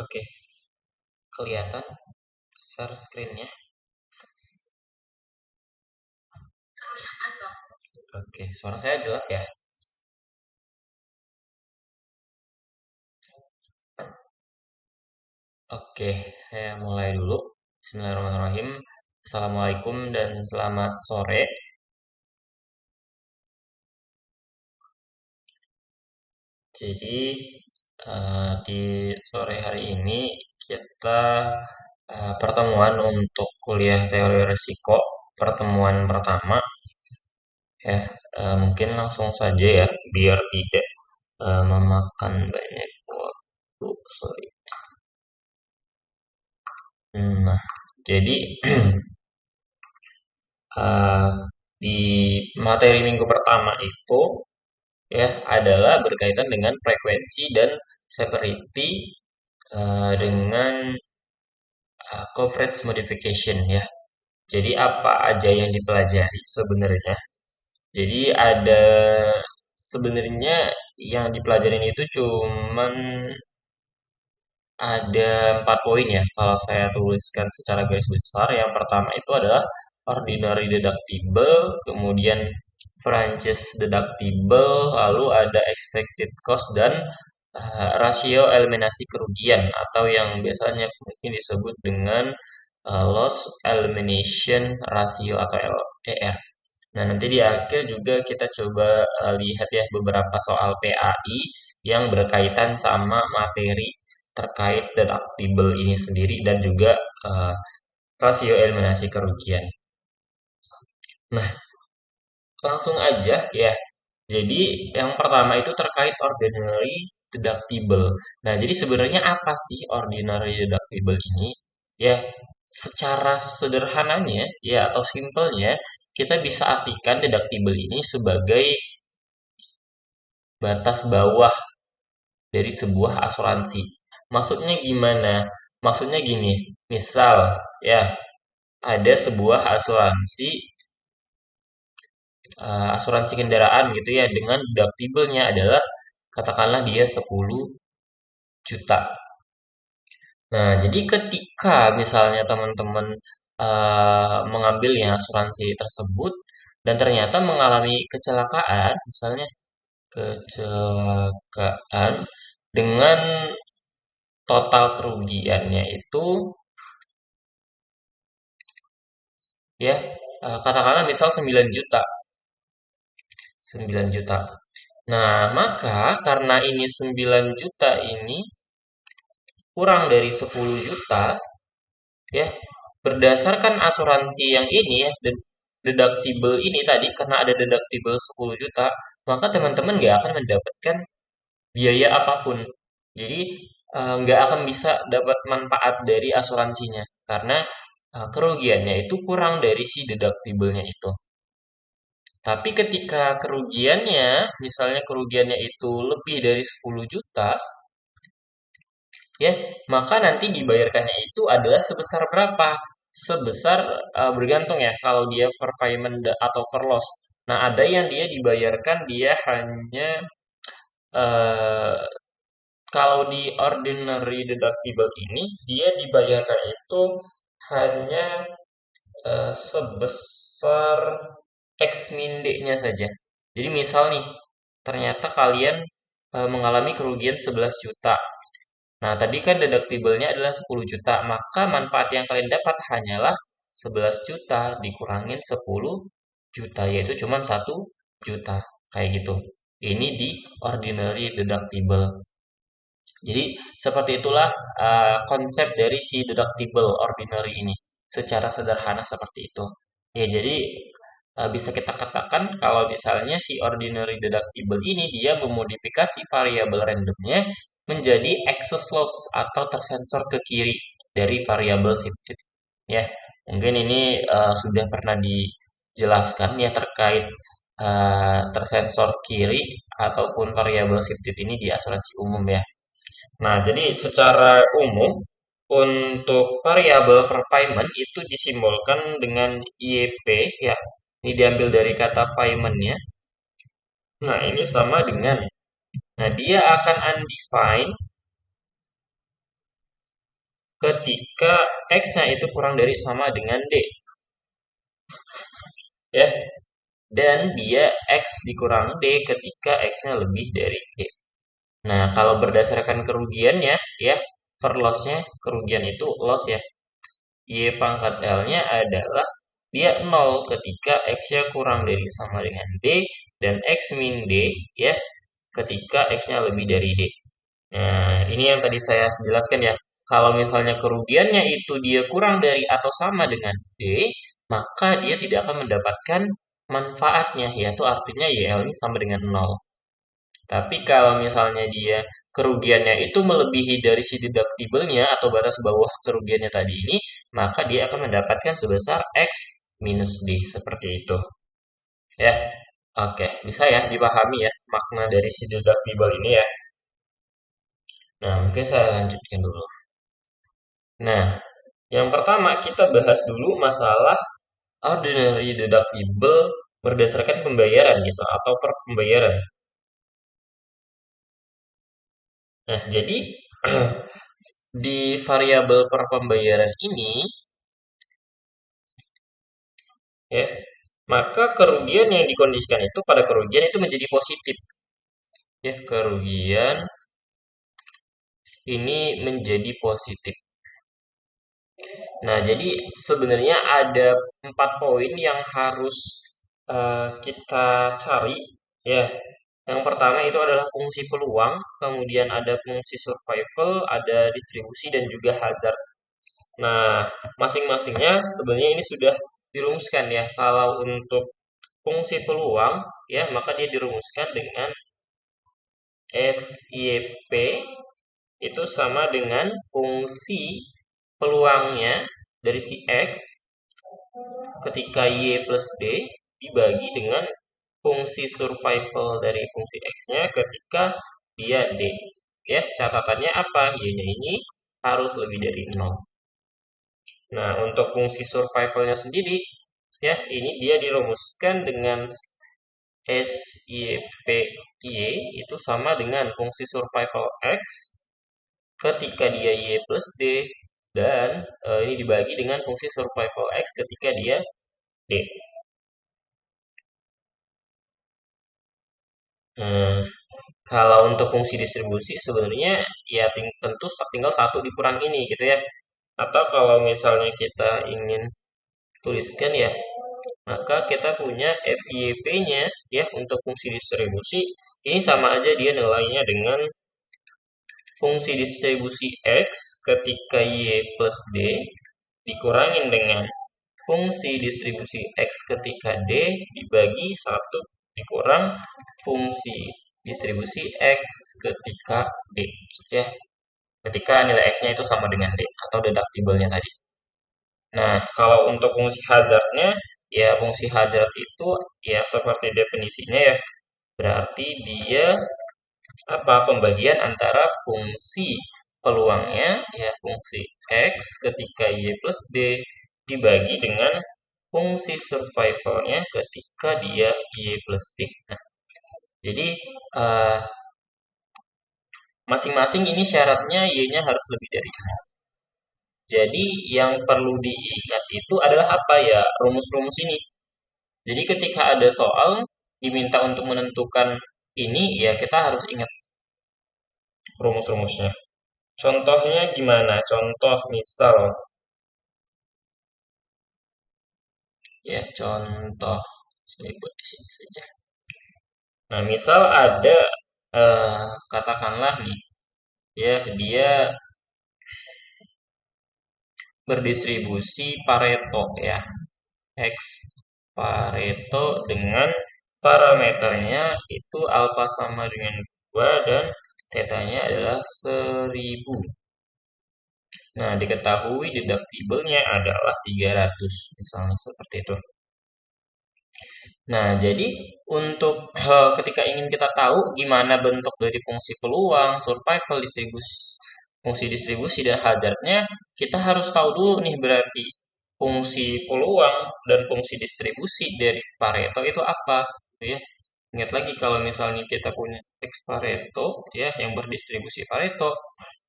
Oke, kelihatan share screen-nya. Oke, suara saya jelas ya? Oke, saya mulai dulu. Bismillahirrahmanirrahim. Assalamualaikum dan selamat sore. Jadi, di sore hari ini kita pertemuan untuk kuliah teori risiko pertemuan pertama ya. Mungkin langsung saja ya biar tidak memakan banyak waktu. Sorry. Nah, jadi eh, di materi minggu pertama itu ya adalah berkaitan dengan frekuensi dan severity dengan coverage modification ya. Jadi apa aja yang dipelajari sebenarnya? Jadi ada sebenarnya yang dipelajarin itu cuman ada 4 poin ya. Kalau saya tuliskan secara garis besar, yang pertama itu adalah ordinary deductible, kemudian franchise deductible, lalu ada expected cost dan rasio eliminasi kerugian atau yang biasanya mungkin disebut dengan loss elimination ratio atau LER. Nah, nanti di akhir juga kita coba lihat ya beberapa soal PAI yang berkaitan sama materi terkait deductible ini sendiri dan juga eh, rasio eliminasi kerugian. Nah, langsung aja ya. Jadi yang pertama itu terkait ordinary deductible. Nah, jadi sebenarnya apa sih ordinary deductible ini? Ya, secara sederhananya ya atau simpelnya kita bisa artikan deductible ini sebagai batas bawah dari sebuah asuransi. Maksudnya gimana? Maksudnya gini, misal ya ada sebuah asuransi kendaraan gitu ya dengan deductible-nya adalah katakanlah dia 10 juta. Nah, jadi ketika misalnya teman-teman mengambil ya asuransi tersebut dan ternyata mengalami kecelakaan, misalnya kecelakaan dengan total kerugiannya itu ya katakanlah misal 9 juta. 9 juta. Nah, maka karena ini 9 juta ini kurang dari 10 juta ya, berdasarkan asuransi yang ini ya, deductible ini tadi karena ada deductible 10 juta, maka teman-teman nggak akan mendapatkan biaya apapun. Jadi nggak akan bisa dapat manfaat dari asuransinya karena kerugiannya itu kurang dari si deductible-nya itu. Tapi ketika kerugiannya, misalnya kerugiannya itu lebih dari 10 juta, ya, maka nanti dibayarkannya itu adalah sebesar berapa? Sebesar bergantung ya, kalau dia for payment atau for loss. Nah, ada yang dia dibayarkan dia hanya eh, kalau di ordinary deductible ini dia dibayarkan itu hanya sebesar X minde-nya saja. Jadi misal nih, ternyata kalian mengalami kerugian 11 juta. Nah, tadi kan deductible-nya adalah 10 juta, maka manfaat yang kalian dapat hanyalah 11 juta dikurangin 10 juta, yaitu cuma 1 juta. Kayak gitu. Ini di ordinary deductible. Jadi, seperti itulah konsep dari si deductible ordinary ini. Secara sederhana seperti itu. Ya, jadi bisa kita katakan kalau misalnya si ordinary deductible ini dia memodifikasi variabel randomnya menjadi excess loss atau tersensor ke kiri dari variabel shifted. Ya, mungkin ini sudah pernah dijelaskan ya terkait tersensor kiri ataupun variabel shifted ini di asuransi umum ya. Nah, jadi secara umum untuk variabel Feynman itu disimbolkan dengan YP ya. Ini diambil dari kata Feynman-nya. Nah, ini sama dengan, nah dia akan undefined ketika X-nya itu kurang dari sama dengan D, ya. Dan dia X dikurang D ketika X-nya lebih dari D. Nah, kalau berdasarkan kerugiannya, ya, per loss-nya, kerugian itu loss ya. Y pangkat L-nya adalah dia 0 ketika X-nya kurang dari sama dengan D, dan X min D, ya, ketika X-nya lebih dari D. Nah, ini yang tadi saya jelaskan ya. Kalau misalnya kerugiannya itu dia kurang dari atau sama dengan D, maka dia tidak akan mendapatkan manfaatnya, yaitu artinya YL-nya sama dengan 0. Tapi kalau misalnya dia kerugiannya itu melebihi dari si deductible-nya atau batas bawah kerugiannya tadi ini, maka dia akan mendapatkan sebesar X minus D, seperti itu. Ya, oke, bisa ya dipahami ya makna dari si deductible ini ya. Nah, mungkin saya lanjutkan dulu. Nah, yang pertama kita bahas dulu masalah ordinary deductible berdasarkan pembayaran gitu atau per pembayaran. Nah, jadi di variabel per pembayaran ini ya, maka kerugian yang dikondisikan itu pada kerugian itu menjadi positif. Ya, kerugian ini menjadi positif. Nah, jadi sebenarnya ada 4 poin yang harus kita cari ya. Yang pertama itu adalah fungsi peluang, kemudian ada fungsi survival, ada distribusi dan juga hazard. Nah, masing-masingnya sebenarnya ini sudah dirumuskan ya. Kalau untuk fungsi peluang ya, maka dia dirumuskan dengan FYP itu sama dengan fungsi peluangnya dari si X ketika Y plus D dibagi dengan fungsi survival dari fungsi X-nya ketika dia D. Ya, catatannya apa? Y-nya ini harus lebih dari 0. Nah, untuk fungsi survivalnya sendiri, ya, ini dia dirumuskan dengan SYPY itu sama dengan fungsi survival X ketika dia Y plus D, dan ini dibagi dengan fungsi survival X ketika dia D. Hmm, kalau untuk fungsi distribusi sebenarnya ya tentu tinggal satu dikurang ini gitu ya. Atau kalau misalnya kita ingin tuliskan ya, maka kita punya FYP-nya ya untuk fungsi distribusi ini sama aja dia nilainya dengan fungsi distribusi X ketika Y plus D dikurangin dengan fungsi distribusi X ketika D dibagi 1 dikurang fungsi distribusi X ketika D ya, ketika nilai X-nya itu sama dengan D atau deductible-nya tadi. Nah, kalau untuk fungsi hazardnya, ya fungsi hazard itu ya seperti definisinya ya, berarti dia apa pembagian antara fungsi peluangnya ya fungsi X ketika Y plus D dibagi dengan fungsi survivalnya ketika dia Y plus D. Nah, jadi eh, masing-masing ini syaratnya Y-nya harus lebih dari 0. Jadi yang perlu diingat itu adalah apa ya rumus-rumus ini. Jadi ketika ada soal diminta untuk menentukan ini ya kita harus ingat rumus-rumusnya. Contohnya gimana? Contoh misal ya contoh saya buat di sini saja. Nah, misal ada katakanlah nih ya dia berdistribusi Pareto ya. X Pareto dengan parameternya itu alfa sama dengan 2 dan tetanya adalah 1000. Nah, diketahui deductible-nya adalah 300 misalnya seperti itu. Nah, jadi untuk ketika ingin kita tahu gimana bentuk dari fungsi peluang, survival, distribusi, fungsi distribusi dan hazardnya, kita harus tahu dulu nih berarti fungsi peluang dan fungsi distribusi dari Pareto itu apa, gitu ya. Ingat lagi kalau misalnya kita punya X Pareto ya yang berdistribusi Pareto,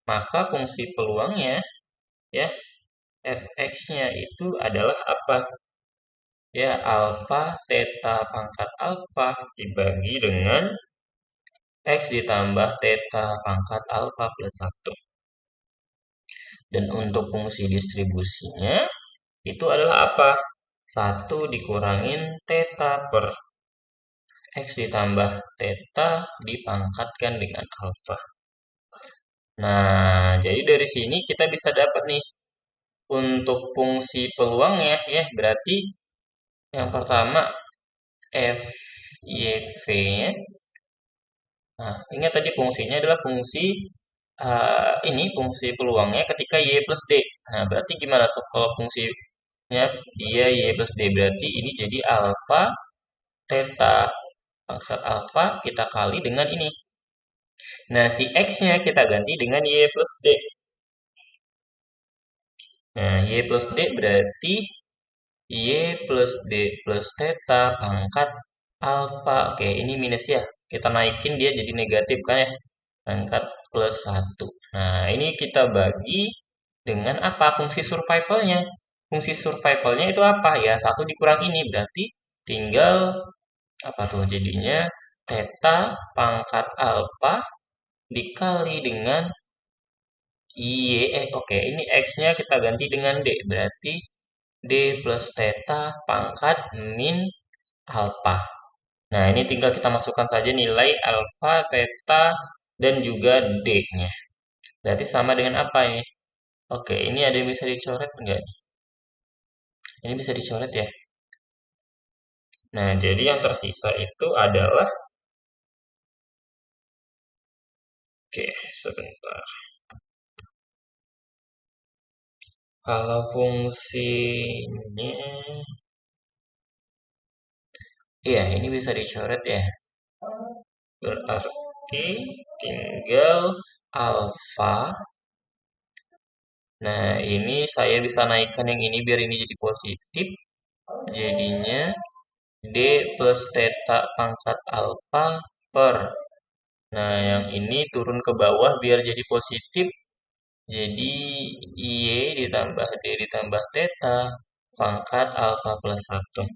maka fungsi peluangnya ya. Fx-nya itu adalah apa? Ya, alfa theta pangkat alfa dibagi dengan X ditambah theta pangkat alfa plus 1. Dan untuk fungsi distribusinya itu adalah apa? 1 dikurangin theta per X ditambah theta dipangkatkan dengan alfa. Nah, jadi dari sini kita bisa dapat nih untuk fungsi peluangnya ya, berarti yang pertama FYV-nya. Nah, ingat tadi fungsinya adalah fungsi ini fungsi peluangnya ketika Y plus D. Nah, berarti gimana tuh kalau fungsinya dia Y plus D? Berarti ini jadi alfa theta pangkat alfa kita kali dengan ini. Nah, si X-nya kita ganti dengan Y plus D. Nah, Y plus D berarti Y plus D plus theta pangkat alfa. Oke, ini minus ya. Kita naikin dia jadi negatif kan ya. Pangkat plus 1. Nah, ini kita bagi dengan apa? Fungsi survivalnya. Fungsi survivalnya itu apa? Ya, 1 dikurang ini. Berarti tinggal apa tuh jadinya? Theta pangkat alfa dikali dengan oke, ini X-nya kita ganti dengan D. Berarti D plus theta pangkat min alfa. Nah, ini tinggal kita masukkan saja nilai alfa, theta, dan juga D-nya. Berarti sama dengan apa ya? Oke, ini ada yang bisa dicoret enggak? Ini bisa dicoret ya. Nah, jadi yang tersisa itu adalah oke, sebentar. Kalau fungsinya iya, ini bisa dicoret ya. Berarti tinggal alfa. Nah, ini saya bisa naikkan yang ini biar ini jadi positif. Jadinya D plus theta pangkat alfa per. Nah, yang ini turun ke bawah biar jadi positif. Jadi Y ditambah D ditambah theta pangkat alfa plus 1.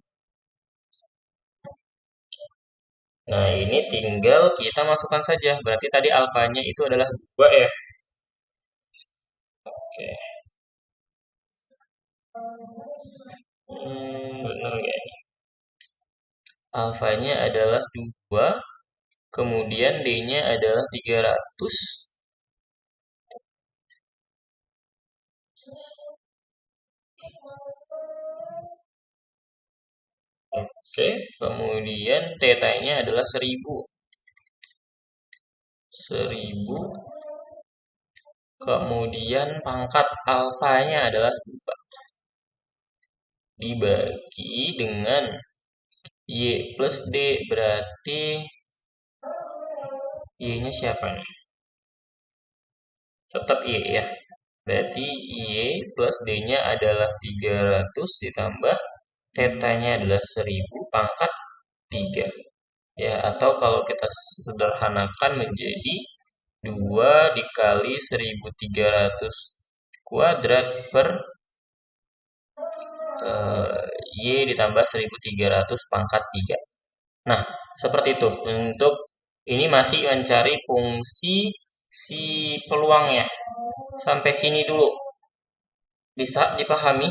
Nah, ini tinggal kita masukkan saja. Berarti tadi alfanya itu adalah 2 ya. Oke. Benar nggak ini? Alfanya adalah 2, kemudian D-nya adalah 300. Oke, kemudian theta-nya adalah 1000. 1000, kemudian pangkat alfanya adalah 2. Dibagi dengan Y plus D, berarti Y-nya siapa nih? Tetap Y ya. Berarti Y plus D-nya adalah 300 ditambah theta-nya adalah 1000 pangkat 3. Ya, atau kalau kita sederhanakan menjadi 2 dikali 1300 kuadrat per Y ditambah 1300 pangkat 3. Nah, seperti itu. Untuk ini masih mencari fungsi si peluangnya. Sampai sini dulu. Bisa dipahami?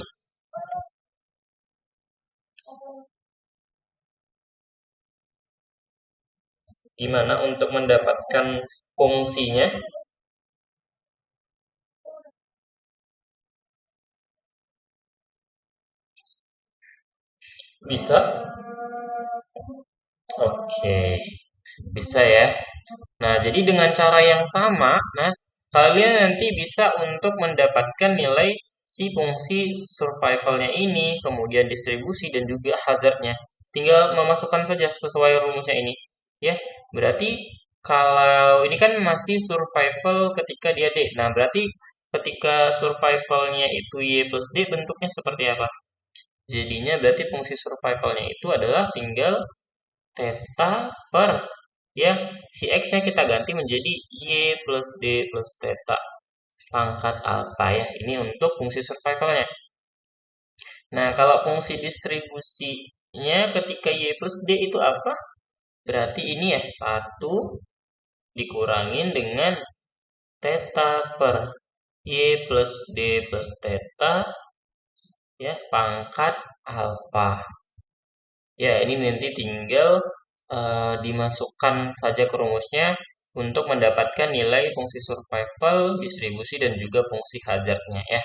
Gimana untuk mendapatkan fungsinya? Bisa? Oke, bisa ya. Nah, jadi dengan cara yang sama, nah, kalian nanti bisa untuk mendapatkan nilai si fungsi survivalnya ini, kemudian distribusi dan juga hazardnya. Tinggal memasukkan saja sesuai rumusnya ini. Ya, berarti kalau ini kan masih survival ketika dia D. Nah, berarti ketika survivalnya itu Y plus D bentuknya seperti apa? Jadinya berarti fungsi survivalnya itu adalah tinggal theta per ya si X-nya kita ganti menjadi Y plus D plus theta. pangkat alfa ya. Ini untuk fungsi survivalnya. Nah, kalau fungsi distribusinya ketika Y plus D itu apa? Berarti ini ya, 1 dikurangin dengan theta per Y plus D plus theta ya pangkat alfa. Ya, ini nanti tinggal dimasukkan saja ke rumusnya untuk mendapatkan nilai fungsi survival, distribusi, dan juga fungsi hazardnya ya.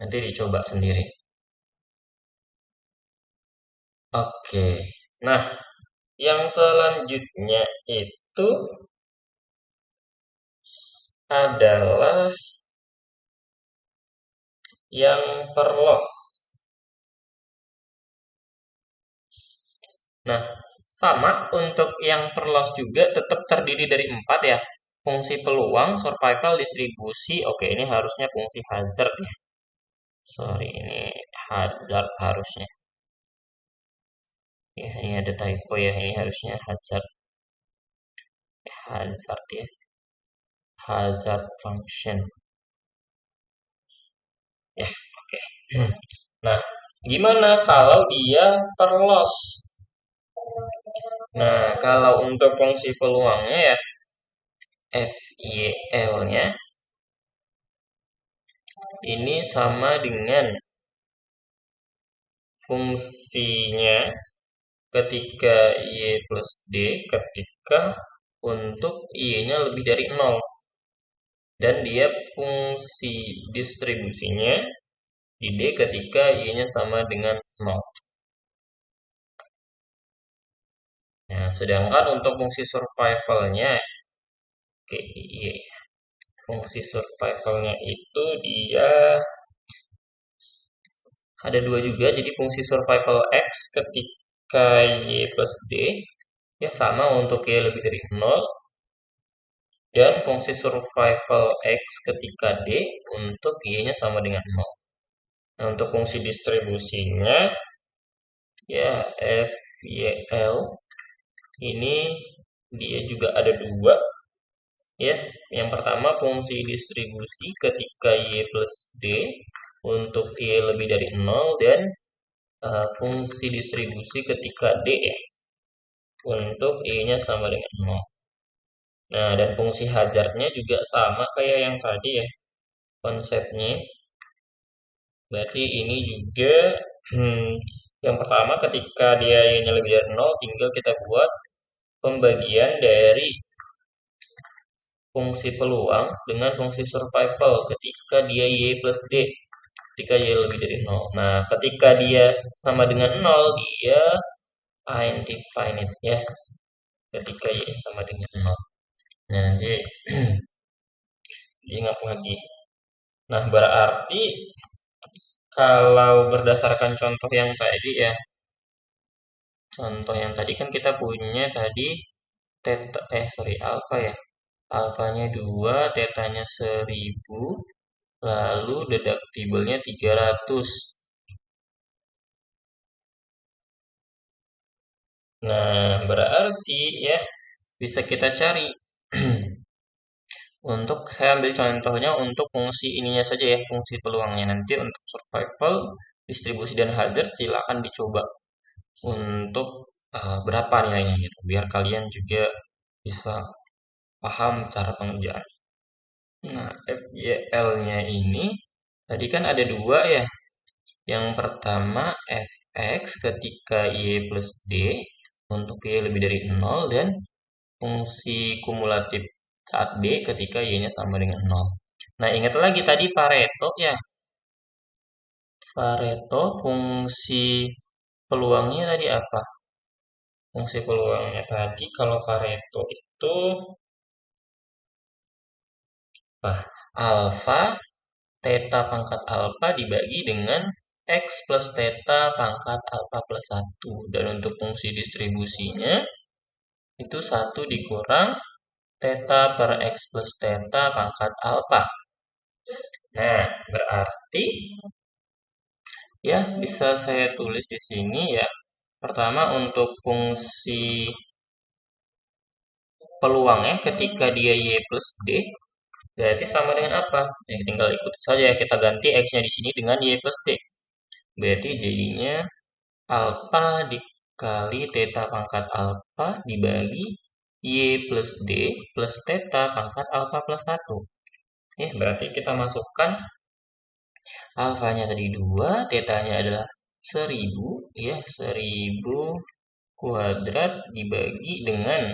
Nanti dicoba sendiri. Oke, nah yang selanjutnya itu adalah yang per loss. Nah, sama untuk yang per loss juga tetap terdiri dari 4 ya. Fungsi peluang, survival, distribusi. Oke, ini harusnya fungsi hazard ya. Sorry, ini hazard harusnya. Ya, ini ada typo ya. Ini harusnya hazard. Hazard ya. Hazard function. Ya, oke. Nah, gimana kalau dia per loss? Nah, kalau untuk fungsi peluangnya ya, FYL-nya ini sama dengan fungsinya ketika Y plus D ketika untuk Y-nya lebih dari 0. Dan dia fungsi distribusinya di D ketika Y-nya sama dengan 0. Nah, sedangkan untuk fungsi survivalnya, oke, fungsi survivalnya itu dia ada dua juga, jadi fungsi survival X ketika Y plus D, ya sama untuk Y lebih dari 0, dan fungsi survival X ketika D untuk Y-nya sama dengan 0. Nah, untuk fungsi distribusinya, ya FYL, ini dia juga ada dua, ya. Yang pertama fungsi distribusi ketika Y plus D untuk Y lebih dari 0, dan fungsi distribusi ketika D ya, untuk Y-nya sama dengan 0. Nah, dan fungsi hazardnya juga sama kayak yang tadi ya, konsepnya. Berarti ini juga, yang pertama ketika dia Y-nya lebih dari 0, tinggal kita buat pembagian dari fungsi peluang dengan fungsi survival ketika dia Y plus D, ketika Y lebih dari 0. Nah, ketika dia sama dengan 0, dia indefinite ya, ketika Y sama dengan 0. Nah, nanti diingat lagi. Nah, berarti kalau berdasarkan contoh yang tadi ya, contoh yang tadi kan kita punya tadi theta, alfa ya. Alfanya 2, tetanya 1000, lalu deductible-nya 300. Nah, berarti ya bisa kita cari. Untuk saya ambil contohnya untuk fungsi ininya saja ya, fungsi peluangnya. Nanti untuk survival, distribusi, dan hazard silakan dicoba untuk berapa nilainya gitu, biar kalian juga bisa paham cara pengerjaan. Nah, FYL-nya ini tadi kan ada dua ya. Yang pertama fx ketika Y plus D untuk Y lebih dari 0, dan fungsi kumulatif saat D ketika Y-nya sama dengan 0. Nah, ingat lagi tadi Pareto ya. Pareto fungsi peluangnya tadi apa? Fungsi peluangnya tadi kalau Pareto itu alfa theta pangkat alfa dibagi dengan X plus theta pangkat alfa plus 1. Dan untuk fungsi distribusinya itu 1 dikurang theta per X plus theta pangkat alfa. Nah, berarti ya bisa saya tulis di sini ya. Pertama untuk fungsi peluangnya ketika dia Y plus D Berarti sama dengan apa? Ya, tinggal ikut saja kita ganti X-nya di sini dengan Y plus D. Berarti jadinya alfa dikali theta pangkat alfa dibagi Y plus D plus theta pangkat alfa plus 1. Ya, berarti kita masukkan alfanya tadi 2, tetanya adalah 1000, ya, 1000 kuadrat dibagi dengan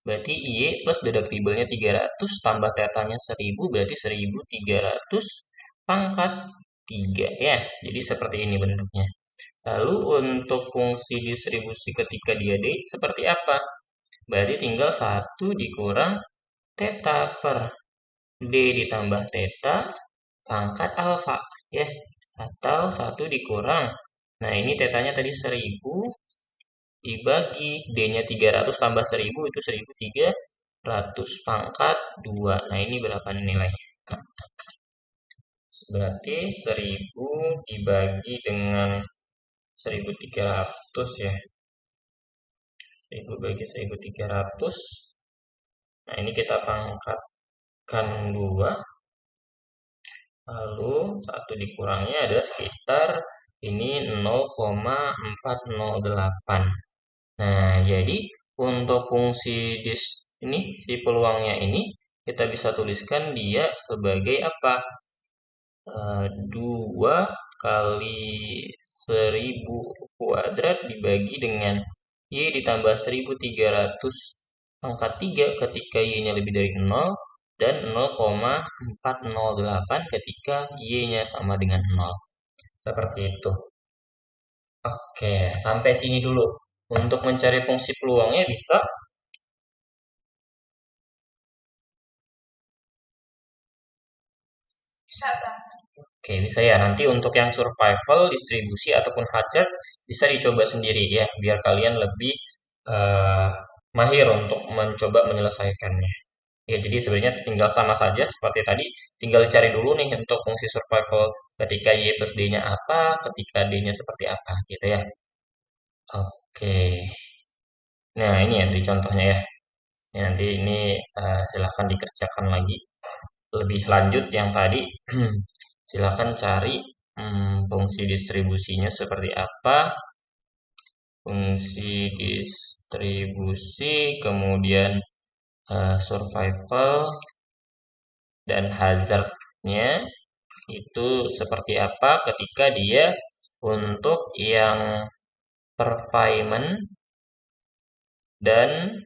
berarti Y plus deduktibelnya 300 tambah tetanya 1000 berarti 1300 pangkat 3 ya. Jadi seperti ini bentuknya. Lalu untuk fungsi distribusi ketika dia D seperti apa? Berarti tinggal 1 dikurang theta per D ditambah theta pangkat alfa ya. Atau 1 dikurang. Nah, ini tetanya tadi 1000 dibagi D-nya 300 tambah 1000 itu 1300 pangkat 2. Nah, ini berapa nilainya? Berarti 1000 dibagi dengan 1300 ya. 1000 bagi 1300. Nah, ini kita pangkatkan 2. Lalu 1 dikurangnya ada sekitar ini 0,408. Nah, jadi untuk fungsi ini si peluangnya ini kita bisa tuliskan dia sebagai apa? 2 kali 1000 kuadrat dibagi dengan Y ditambah 1300 pangkat 3 ketika Y-nya lebih dari 0 dan 0,408 ketika Y-nya sama dengan 0. Seperti itu. Oke, sampai sini dulu. Untuk mencari fungsi peluangnya bisa. Oke, bisa ya. Nanti untuk yang survival, distribusi, ataupun hazard bisa dicoba sendiri ya, biar kalian lebih eh, mahir untuk mencoba menyelesaikannya. Ya, jadi sebenarnya tinggal sama saja seperti tadi. Tinggal cari dulu nih untuk fungsi survival ketika Y plus D-nya apa, ketika D-nya seperti apa gitu ya. Oke. Nah, ini ya tadi contohnya ya. Ya, nanti ini silahkan dikerjakan lagi lebih lanjut yang tadi. Silahkan cari fungsi distribusinya seperti apa, fungsi distribusi, kemudian survival dan hazardnya itu seperti apa ketika dia untuk yang perfinement dan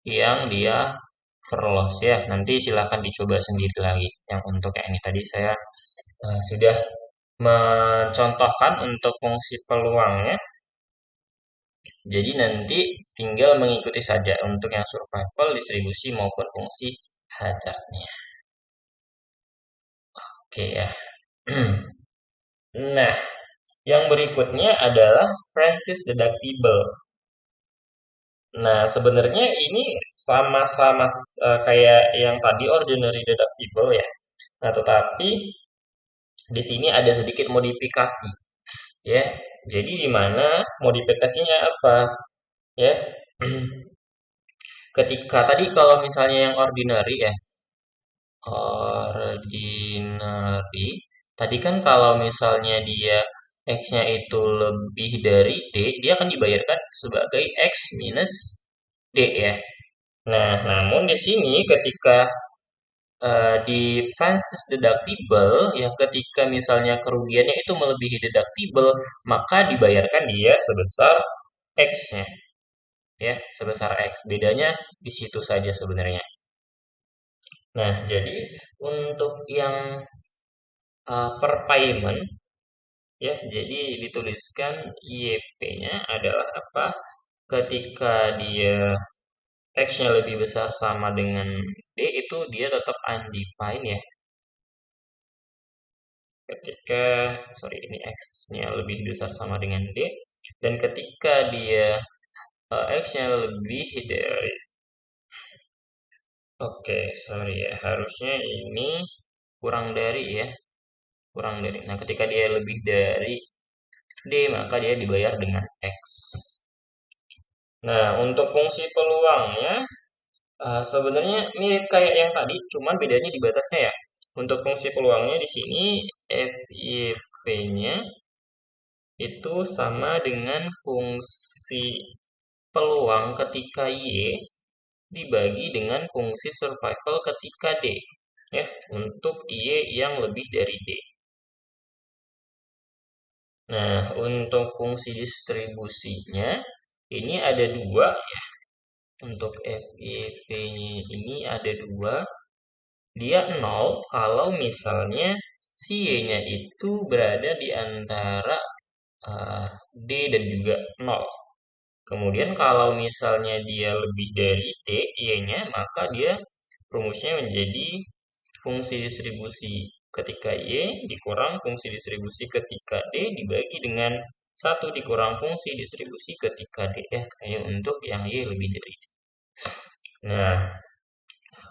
yang dia Verlos ya. Nanti silahkan dicoba sendiri lagi. Yang untuk yang ini tadi saya sudah mencontohkan untuk fungsi peluangnya. Jadi nanti tinggal mengikuti saja untuk yang survival, distribusi maupun fungsi hazardnya. Oke ya. Nah, yang berikutnya adalah Francis deductible. Nah, sebenarnya ini sama-sama kayak yang tadi ordinary deductible ya. Nah, tetapi di sini ada sedikit modifikasi ya. Jadi di mana modifikasinya apa? Ya. Ketika tadi kalau misalnya yang ordinary ya, ordinary, tadi kan kalau misalnya dia X-nya itu lebih dari D, dia akan dibayarkan sebagai X minus D ya. Nah, namun di sini ketika di Francis deductible, yang ketika misalnya kerugiannya itu melebihi deductible, maka dibayarkan dia sebesar X-nya. Ya, sebesar X. Bedanya di situ saja sebenarnya. Nah, jadi untuk yang per payment ya, jadi dituliskan YP-nya adalah apa? Ketika dia X-nya lebih besar sama dengan D itu dia tetap undefined ya. Ketika sorry ini X-nya lebih besar sama dengan D dan ketika dia X-nya lebih dari oke, sorry ya, harusnya ini kurang dari ya, kurang dari. Nah, ketika dia lebih dari D, maka dia dibayar dengan X. Nah, untuk fungsi peluangnya, Sebenarnya mirip kayak yang tadi, cuman bedanya di batasnya ya. Untuk fungsi peluangnya di sini FIV-nya itu sama dengan fungsi peluang ketika Y dibagi dengan fungsi survival ketika D. Ya, untuk Y yang lebih dari D. Nah, untuk fungsi distribusinya ini ada dua. Untuk FIV-nya ini ada dua. Dia nol kalau misalnya si Y-nya itu berada di antara D dan juga nol. Kemudian kalau misalnya dia lebih dari D, Y-nya, maka dia rumusnya menjadi fungsi distribusi ketika Y dikurang fungsi distribusi ketika D dibagi dengan satu dikurang fungsi distribusi ketika D. Ini untuk yang Y lebih dari D. Nah,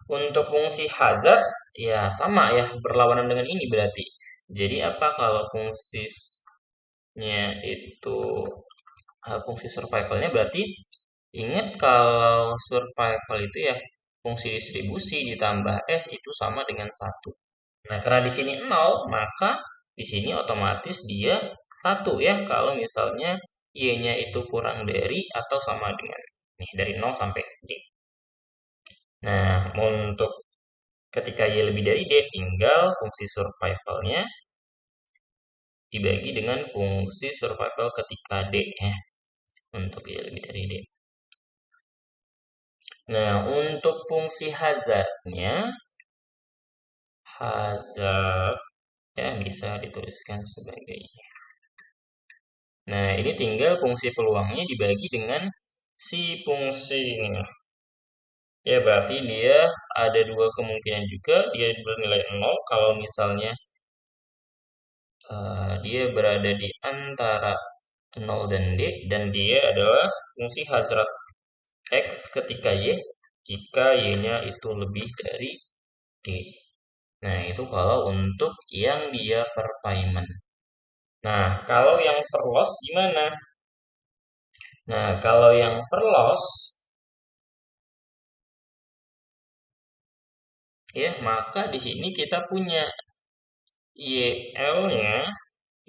untuk fungsi hazard, ya sama ya, berlawanan dengan ini berarti. Jadi apa kalau fungsinya itu, fungsi survivalnya berarti, ingat kalau survival itu ya, fungsi distribusi ditambah S itu sama dengan satu. Nah, karena di sini 0, maka di sini otomatis dia satu ya, kalau misalnya Y-nya itu kurang dari atau sama dengan. Nih, dari 0 sampai D. Nah, untuk ketika Y lebih dari D, tinggal fungsi survivalnya dibagi dengan fungsi survival ketika D ya. Untuk Y lebih dari D. Nah, untuk fungsi hazardnya, hazard ya bisa dituliskan sebagai ini. Nah, ini tinggal fungsi peluangnya dibagi dengan si fungsi ini. Ya, berarti dia ada dua kemungkinan juga. Dia bernilai 0 kalau misalnya dia berada di antara 0 dan D, dan dia adalah fungsi hazard X ketika Y jika Y-nya itu lebih dari D. Nah, itu kalau untuk yang dia Verpayment. Nah, kalau yang Verloss gimana? Nah, kalau yang Verloss, ya, maka di sini kita punya YL-nya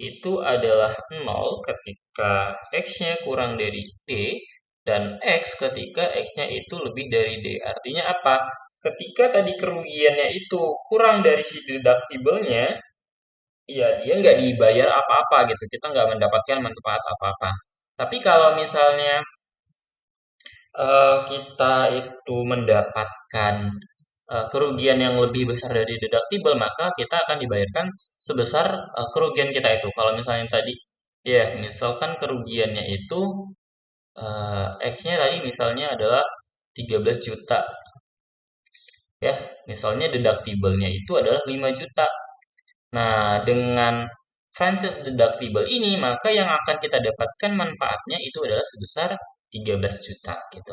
itu adalah 0 ketika X-nya kurang dari D, dan X ketika X-nya itu lebih dari D. Artinya apa? Ketika tadi kerugiannya itu kurang dari si deductible-nya, ya dia nggak dibayar apa-apa gitu. Kita nggak mendapatkan manfaat apa-apa. Tapi kalau misalnya kita itu mendapatkan kerugian yang lebih besar dari deductible, maka kita akan dibayarkan sebesar kerugian kita itu. Kalau misalnya tadi, ya misalkan kerugiannya itu X-nya tadi misalnya adalah 13 juta, ya misalnya deductible-nya itu adalah 5 juta. Nah, dengan Francis deductible ini, maka yang akan kita dapatkan manfaatnya itu adalah sebesar 13 juta gitu.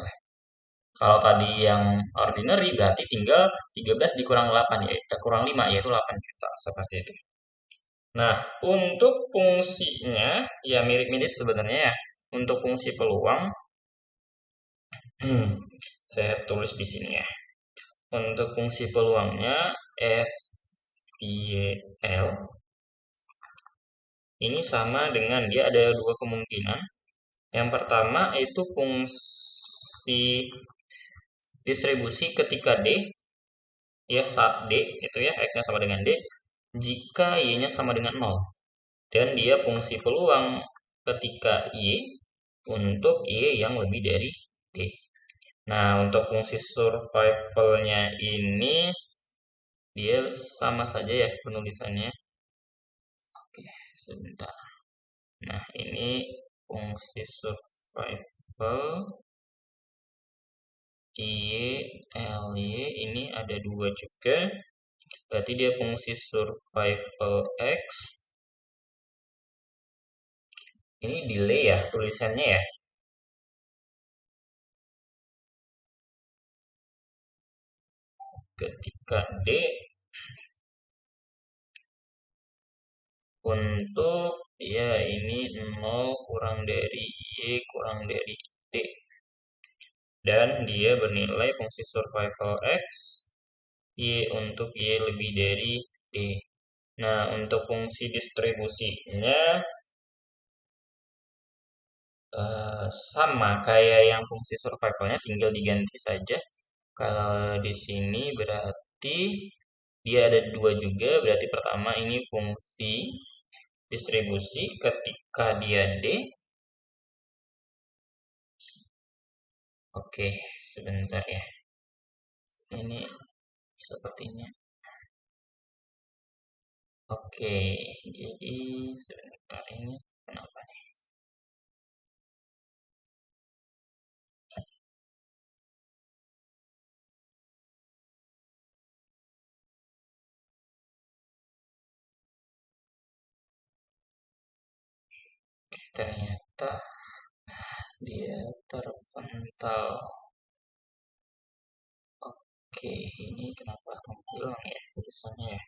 Kalau tadi yang ordinary berarti tinggal 13 dikurang 8 ya, kurang 5 yaitu 8 juta seperti itu. Nah, untuk fungsinya ya mirip-mirip sebenarnya ya. Untuk fungsi peluang, saya tulis di sini ya. Untuk fungsi peluangnya FYL ini sama dengan dia ada dua kemungkinan. Yang pertama itu fungsi distribusi ketika D ya saat D itu ya X-nya sama dengan D jika Y-nya sama dengan 0 dan dia fungsi peluang ketika Y untuk Y yang lebih dari D. Nah, untuk fungsi survivalnya ini dia sama saja ya penulisannya. Oke, sebentar. Nah, ini fungsi survival IY, ini ada dua juga. Berarti dia fungsi survival X. Ini delay ya tulisannya ya. Ketika D untuk ya ini 0 kurang dari Y kurang dari D. dan dia bernilai fungsi survival X, Y untuk Y lebih dari D. Nah, untuk fungsi distribusinya sama kayak yang fungsi survivalnya, tinggal diganti saja. Kalau di sini berarti dia ada dua juga, berarti pertama ini fungsi distribusi ketika dia D. Oke, sebentar ya. Ini sepertinya. Oke, jadi sebentar ini kenapa nih? Ternyata dia terpental. Oke, ini kenapa menghilang ya tulisannya ya?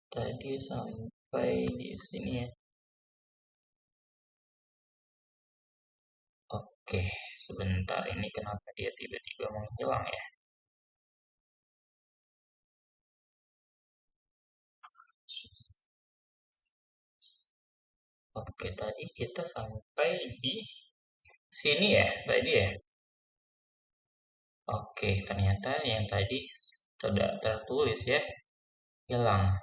Tadi sampai di sini ya. Oke, sebentar ini kenapa dia tiba-tiba menghilang ya? Oke, tadi kita sampai di sini ya, tadi ya. Oke, ternyata yang tadi tidak tertulis ya, hilang.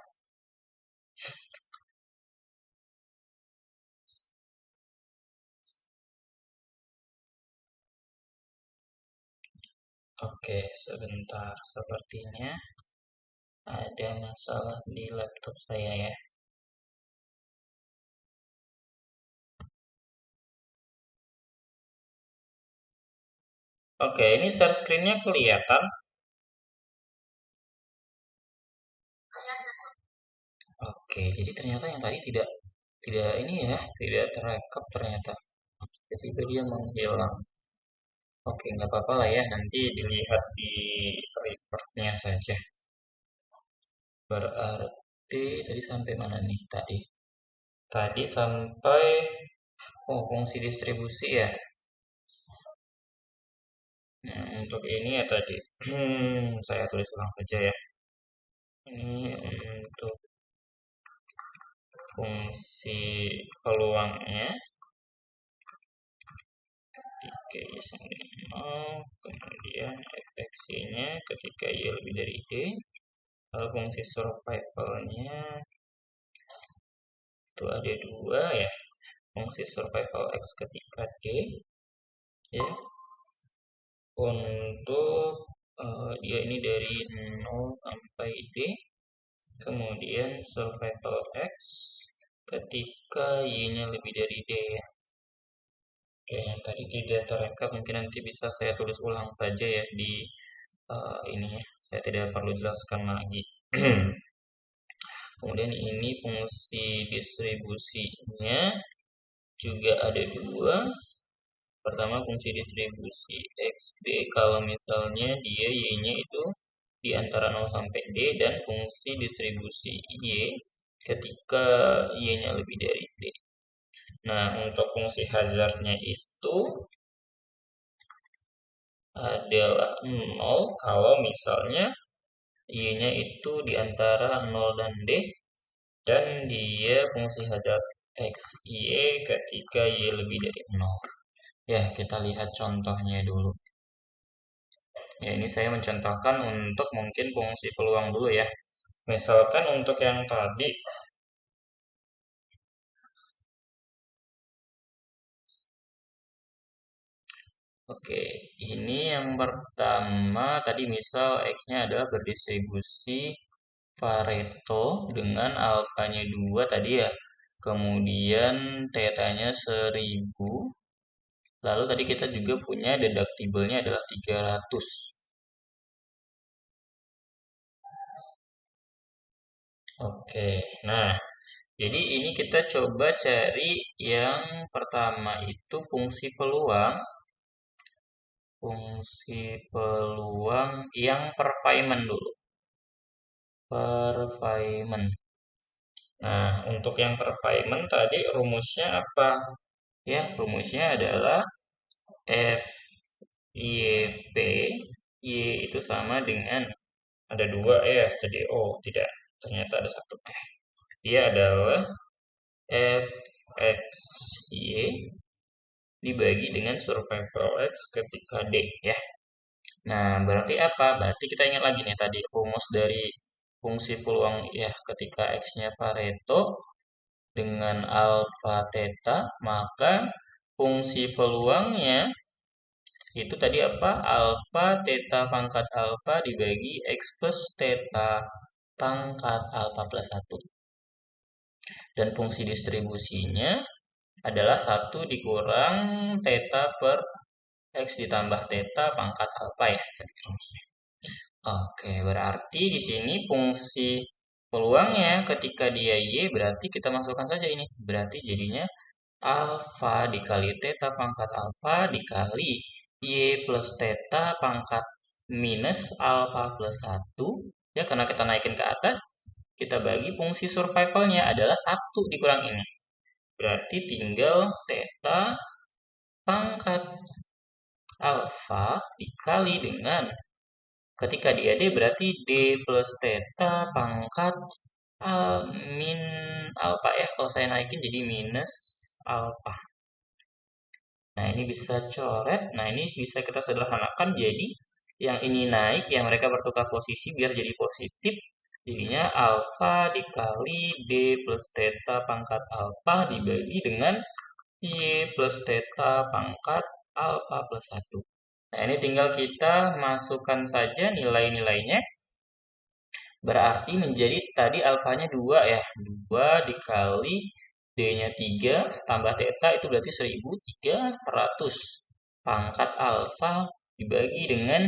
Oke, sebentar. Sepertinya ada masalah di laptop saya ya. Oke, ini share screen-nya kelihatan. Oke, jadi ternyata yang tadi tidak tidak ini ya, tidak terekam ternyata. Tiba-tiba dia menghilang. Oke, nggak apa-apa lah ya, nanti dilihat di reportnya saja. Berarti tadi sampai mana nih tadi? Tadi sampai fungsi distribusi ya. Nah, untuk ini ya tadi. Saya tulis ulang saja ya. Ini untuk fungsi peluangnya ketika Y sama dengan 0, kemudian efeksinya ketika Y lebih dari D, lalu fungsi survivalnya itu ada dua ya, fungsi survival X ketika D ya, untuk dia ini dari 0 sampai D, kemudian survival X ketika Y-nya lebih dari D ya. Oke, yang tadi tidak terekam mungkin nanti bisa saya tulis ulang saja ya di ini ya. Saya tidak perlu jelaskan lagi. Kemudian ini fungsi distribusinya juga ada dua. Pertama fungsi distribusi XD kalau misalnya dia Y-nya itu di antara 0 sampai D, dan fungsi distribusi Y ketika Y-nya lebih dari D. Nah, untuk fungsi hazardnya itu adalah 0 kalau misalnya Y-nya itu di antara 0 dan D, dan dia fungsi hazard X, Y ketika Y lebih dari 0. Ya, kita lihat contohnya dulu. Ya, ini saya mencontohkan untuk mungkin fungsi peluang dulu ya. Misalkan untuk yang tadi, oke, ini yang pertama tadi misal X-nya adalah berdistribusi Pareto dengan alfanya 2 tadi ya. Kemudian tetanya 1000. Lalu tadi kita juga punya deductible-nya adalah 300. Oke, nah jadi ini kita coba cari yang pertama itu fungsi peluang. Fungsi peluang yang perfaiman dulu. Perfaiman. Nah, untuk yang perfaiman tadi rumusnya apa? Ya, rumusnya adalah F Y P Y itu sama dengan ada dua ya, jadi tidak, ternyata ada satu. Dia adalah F X Y dibagi dengan survival X ketika D ya. Nah, berarti apa? Berarti kita ingat lagi nih tadi rumus dari fungsi peluang ya ketika X-nya Pareto dengan alfa theta, maka fungsi peluangnya itu tadi apa? Alfa theta pangkat alfa dibagi X plus theta pangkat alfa plus 1. Dan fungsi distribusinya adalah 1 dikurang theta per X ditambah theta pangkat alfa ya. Oke, berarti di sini fungsi peluangnya ketika dia Y berarti kita masukkan saja ini. Berarti jadinya alfa dikali theta pangkat alfa dikali Y plus theta pangkat minus alfa plus 1. Ya, karena kita naikin ke atas, kita bagi fungsi survivalnya adalah 1 dikurang ini. Berarti tinggal theta pangkat alfa dikali dengan ketika dia D berarti D plus theta pangkat min alfa ya. Kalau saya naikin jadi minus alfa. Nah, ini bisa coret. Nah, ini bisa kita sederhanakan jadi yang ini naik, yang mereka bertukar posisi biar jadi positif. Jadinya alfa dikali D plus theta pangkat alfa dibagi dengan Y plus theta pangkat alfa plus 1. Nah, ini tinggal kita masukkan saja nilai-nilainya. Berarti menjadi tadi alfanya 2 ya. 2 dikali D-nya 3 tambah theta itu berarti 1300. Pangkat alfa dibagi dengan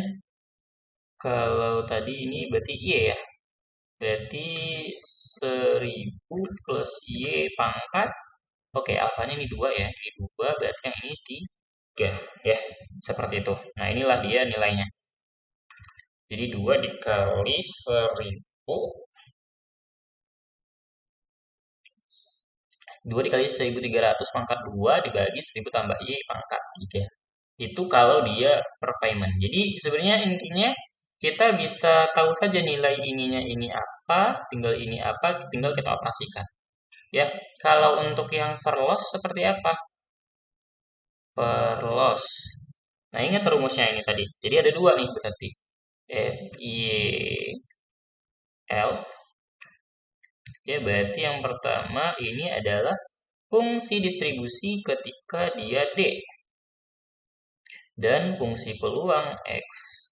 kalau tadi ini berarti Y ya. Berarti 1000 plus Y pangkat. Oke, alfanya ini 2 ya. Ini 2 berarti yang ini 3 ya. Seperti itu. Nah, inilah dia nilainya. Jadi 2 dikali 1000. 2 dikali 1300 pangkat 2 dibagi 1000 tambah Y pangkat 3. Itu kalau dia per payment. Jadi sebenarnya intinya kita bisa tahu saja nilai ininya ini apa, tinggal ini apa, tinggal kita operasikan. Ya, kalau untuk yang per loss seperti apa? Per loss. Nah, ingat rumusnya ini tadi. Jadi ada dua nih berarti. F, Y, L. Ya, berarti yang pertama ini adalah fungsi distribusi ketika dia D. Dan fungsi peluang X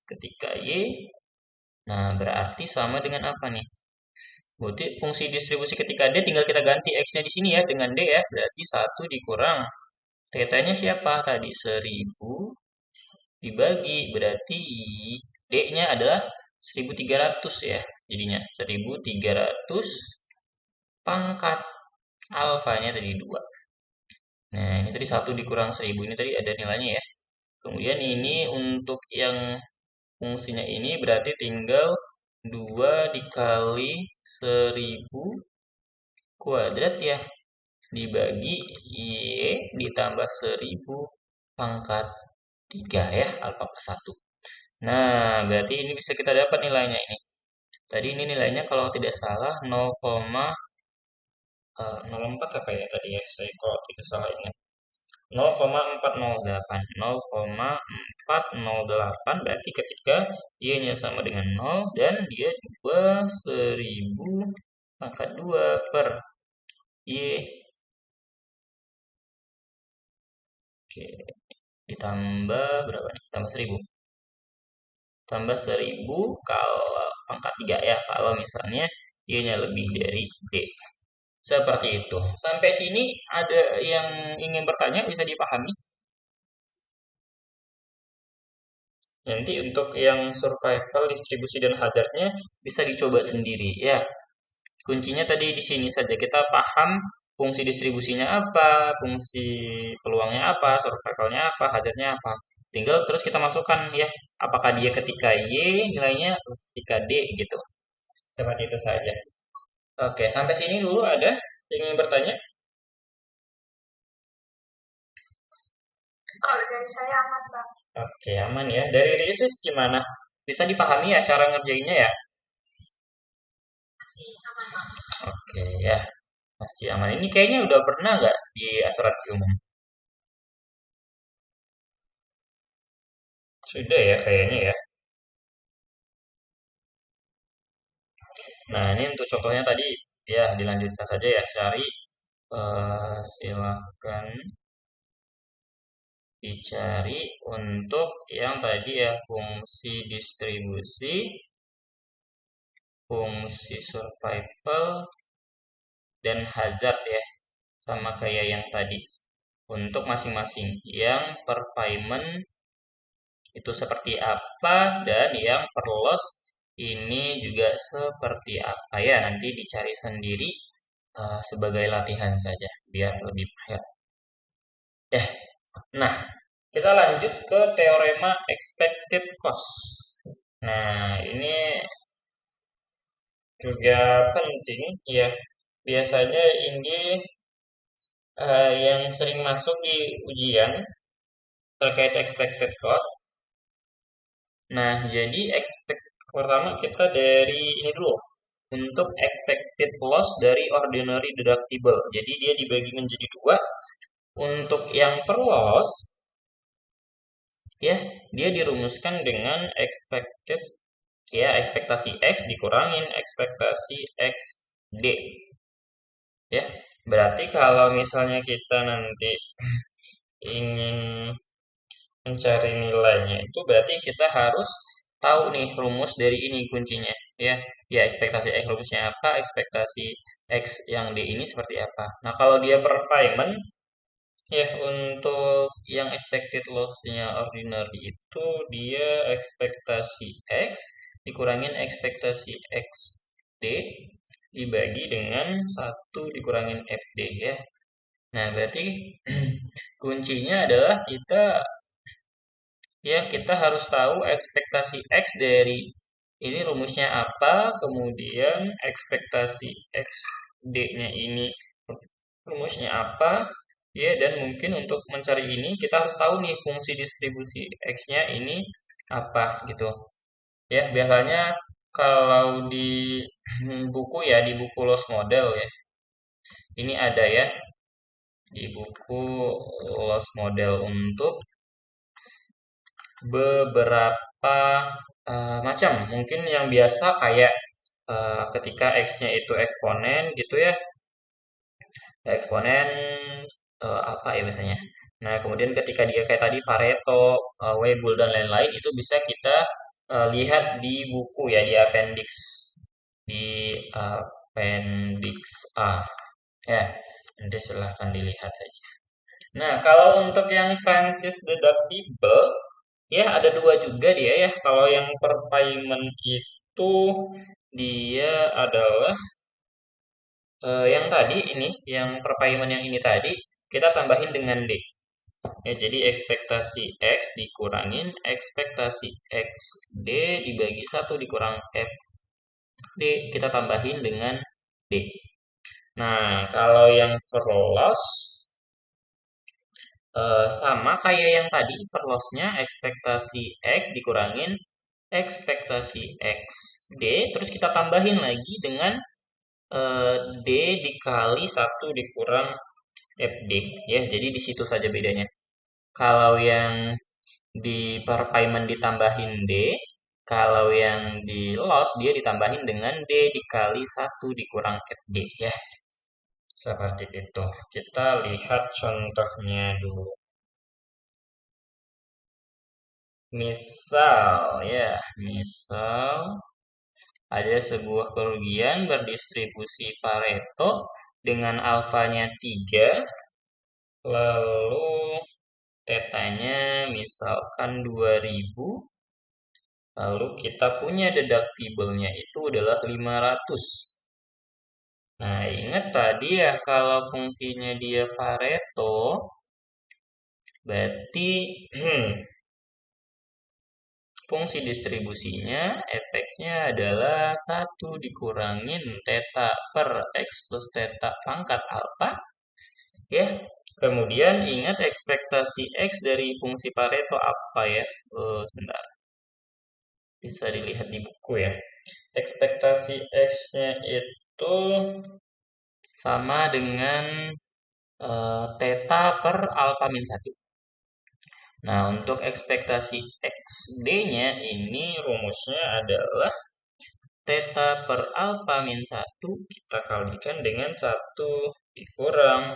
ketika Y. Nah, berarti sama dengan apa nih? Berarti fungsi distribusi ketika D tinggal kita ganti X-nya di sini ya dengan D ya. Berarti 1 dikurang. Theta-nya siapa? Tadi 1000 dibagi. Berarti D-nya adalah 1300 ya. Jadinya 1300 pangkat alfanya tadi 2. Nah, ini tadi 1 dikurang 1000. Ini tadi ada nilainya ya. Kemudian ini untuk yang fungsinya ini berarti tinggal 2 dikali 1000 kuadrat ya. Dibagi Y ditambah 1000 pangkat 3 ya. Alfa plus 1. Nah, berarti ini bisa kita dapat nilainya ini. Tadi ini nilainya kalau tidak salah 0,04 apa ya tadi ya. Saya kalau tidak salah ingat. 0,408 0,408 berarti ketika Y-nya sama dengan 0 dan dia 1000 pangkat 2 per Y. Oke, ditambah berapa nih? Tambah 1000. Tambah 1000 kalau pangkat 3 ya, kalau misalnya Y-nya lebih dari D. Seperti itu. Sampai sini ada yang ingin bertanya, bisa dipahami? Nanti untuk yang survival, distribusi, dan hazardnya bisa dicoba sendiri. Ya, kuncinya tadi di sini saja. Kita paham fungsi distribusinya apa, fungsi peluangnya apa, survivalnya apa, hazardnya apa. Tinggal terus kita masukkan ya, apakah dia ketika Y, nilainya ketika D gitu. Seperti itu saja. Oke, sampai sini dulu ada yang ingin bertanya? Kalau dari saya aman, Bang. Oke, aman ya. Dari Rifis gimana? Bisa dipahami ya cara ngerjainnya ya? Masih aman, Bang. Oke ya, masih aman. Ini kayaknya udah pernah nggak di asuransi umum? Sudah ya kayaknya ya. Nah, ini untuk contohnya tadi ya dilanjutkan saja ya. Cari silakan dicari untuk yang tadi ya fungsi distribusi, fungsi survival, dan hazard ya. Sama kayak yang tadi. Untuk masing-masing. Yang perfinement itu seperti apa dan yang per loss ini juga seperti apa ya. Nanti dicari sendiri sebagai latihan saja biar lebih mahir. Nah, kita lanjut ke teorema expected cost. Nah, ini juga penting ya. Biasanya ini yang sering masuk di ujian terkait expected cost. Nah, jadi pertama kita dari ini dulu. Untuk expected loss dari ordinary deductible. Jadi dia dibagi menjadi dua. Untuk yang per loss, ya, dia dirumuskan dengan expected ya ekspektasi X dikurangin ekspektasi X D ya. Berarti kalau misalnya kita nanti ingin mencari nilainya itu berarti kita harus tahu nih rumus dari ini kuncinya ya. Ya ekspektasi X rumusnya apa, ekspektasi X yang D ini seperti apa. Nah, kalau dia per Feynman ya untuk yang expected loss-nya ordinary itu dia ekspektasi X dikurangin ekspektasi X D dibagi dengan satu dikurangin FD ya. Nah, berarti kuncinya adalah kita harus tahu ekspektasi X dari ini rumusnya apa, kemudian ekspektasi X D-nya ini rumusnya apa, ya, dan mungkin untuk mencari ini kita harus tahu nih fungsi distribusi X-nya ini apa gitu. Ya, biasanya kalau di buku ya, di buku Lost Model ya, ini ada ya di buku Lost Model untuk beberapa macam. Mungkin yang biasa kayak ketika X-nya itu eksponen gitu ya, eksponen apa ya biasanya. Nah, kemudian ketika dia kayak tadi Pareto, Weibull dan lain-lain itu bisa kita lihat di buku ya di appendix A ya. Nanti silahkan dilihat saja. Nah, kalau untuk yang Francis deductible ya ada dua juga dia ya. Kalau yang per payment itu dia adalah yang tadi ini, yang per payment yang ini tadi kita tambahin dengan D. Ya, jadi ekspektasi X dikurangin ekspektasi X D dibagi satu dikurang F D kita tambahin dengan D. Nah, kalau yang per loss sama kayak yang tadi per loss-nya ekspektasi X dikurangin ekspektasi X D terus kita tambahin lagi dengan D dikali satu dikurang FD ya. Jadi di situ saja bedanya. Kalau yang di per payment ditambahin D, kalau yang di loss dia ditambahin dengan D dikali satu dikurang FD ya. Seperti itu. Kita lihat contohnya dulu. Misal ada sebuah kerugian berdistribusi Pareto dengan alfanya 3, lalu tetanya misalkan 2000, lalu kita punya deductible-nya itu adalah 500. Nah, ingat tadi ya kalau fungsinya dia Pareto, berarti fungsi distribusinya efeknya adalah satu dikurangin theta per X plus theta pangkat alpha ya. Kemudian ingat ekspektasi X dari fungsi Pareto apa ya? Sebentar, bisa dilihat di buku ya. Ekspektasi X-nya itu sama dengan theta per alpha min 1. Nah, untuk ekspektasi XD-nya ini rumusnya adalah theta per alpha min 1 kita kalikan dengan 1 dikurang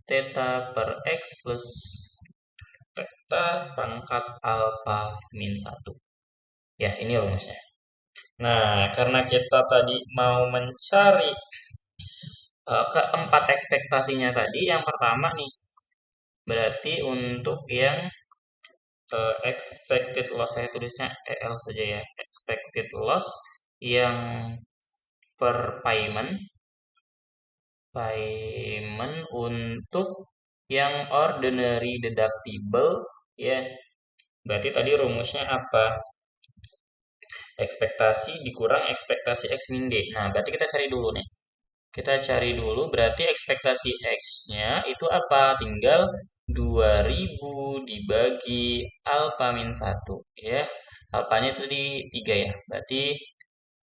theta per X plus theta pangkat alpha min 1. Ya, ini rumusnya. Nah, karena kita tadi mau mencari keempat ekspektasinya tadi, yang pertama nih, berarti untuk yang expected loss, saya tulisnya EL saja ya, expected loss yang per payment untuk yang ordinary deductible ya. Berarti tadi rumusnya apa? Ekspektasi dikurang ekspektasi X min D. Nah, berarti kita cari dulu nih. Kita cari dulu berarti ekspektasi X-nya itu apa? Tinggal 2000 dibagi alpha min 1 ya. Alpanya itu di 3 ya. Berarti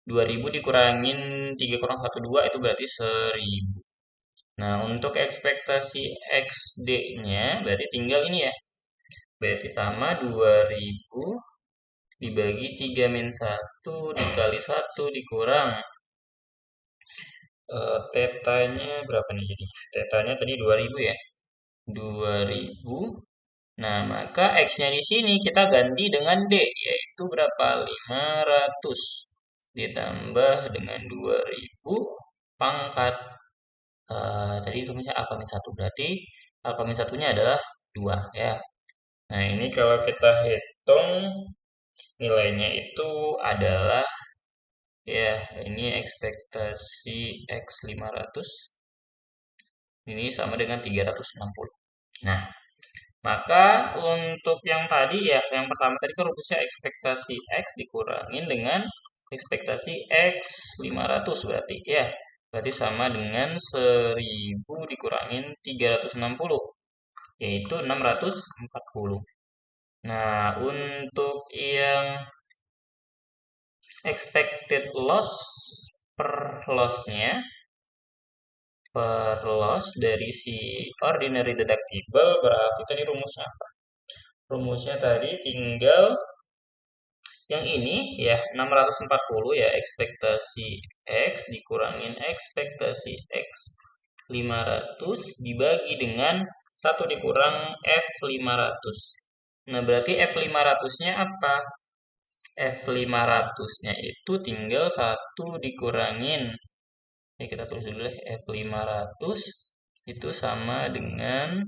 2000 dikurangin 3 kurang 1 2 itu berarti 1000. Nah, untuk ekspektasi XD-nya berarti tinggal ini ya. Berarti sama 2000 dibagi 3 min 1 dikali 1 dikurang tetanya berapa nih jadi? Tetanya tadi 2000 ya. 2000. Nah, maka X-nya di sini kita ganti dengan D, yaitu berapa? 500 ditambah dengan 2000 pangkat tadi rumusnya alpha min 1. Berarti alpha min 1-nya adalah 2 ya. Nah, ini kalau kita hitung nilainya itu adalah ya, ini ekspektasi X 500 ini sama dengan 360. Nah, maka untuk yang tadi ya, yang pertama tadi kan rumusnya ekspektasi X dikurangin dengan ekspektasi X 500 berarti ya. Berarti sama dengan 1000 dikurangin 360 yaitu 640. Nah, untuk yang expected loss per loss-nya per loss dari si ordinary deductible berarti tadi rumusnya apa? Rumusnya tadi tinggal yang ini ya 640 ya ekspektasi X dikurangin ekspektasi X 500 dibagi dengan 1 dikurang F500. Nah, berarti F500-nya apa? F500-nya itu tinggal 1 dikurangin. Ya, kita tulis dulu deh. F500 itu sama dengan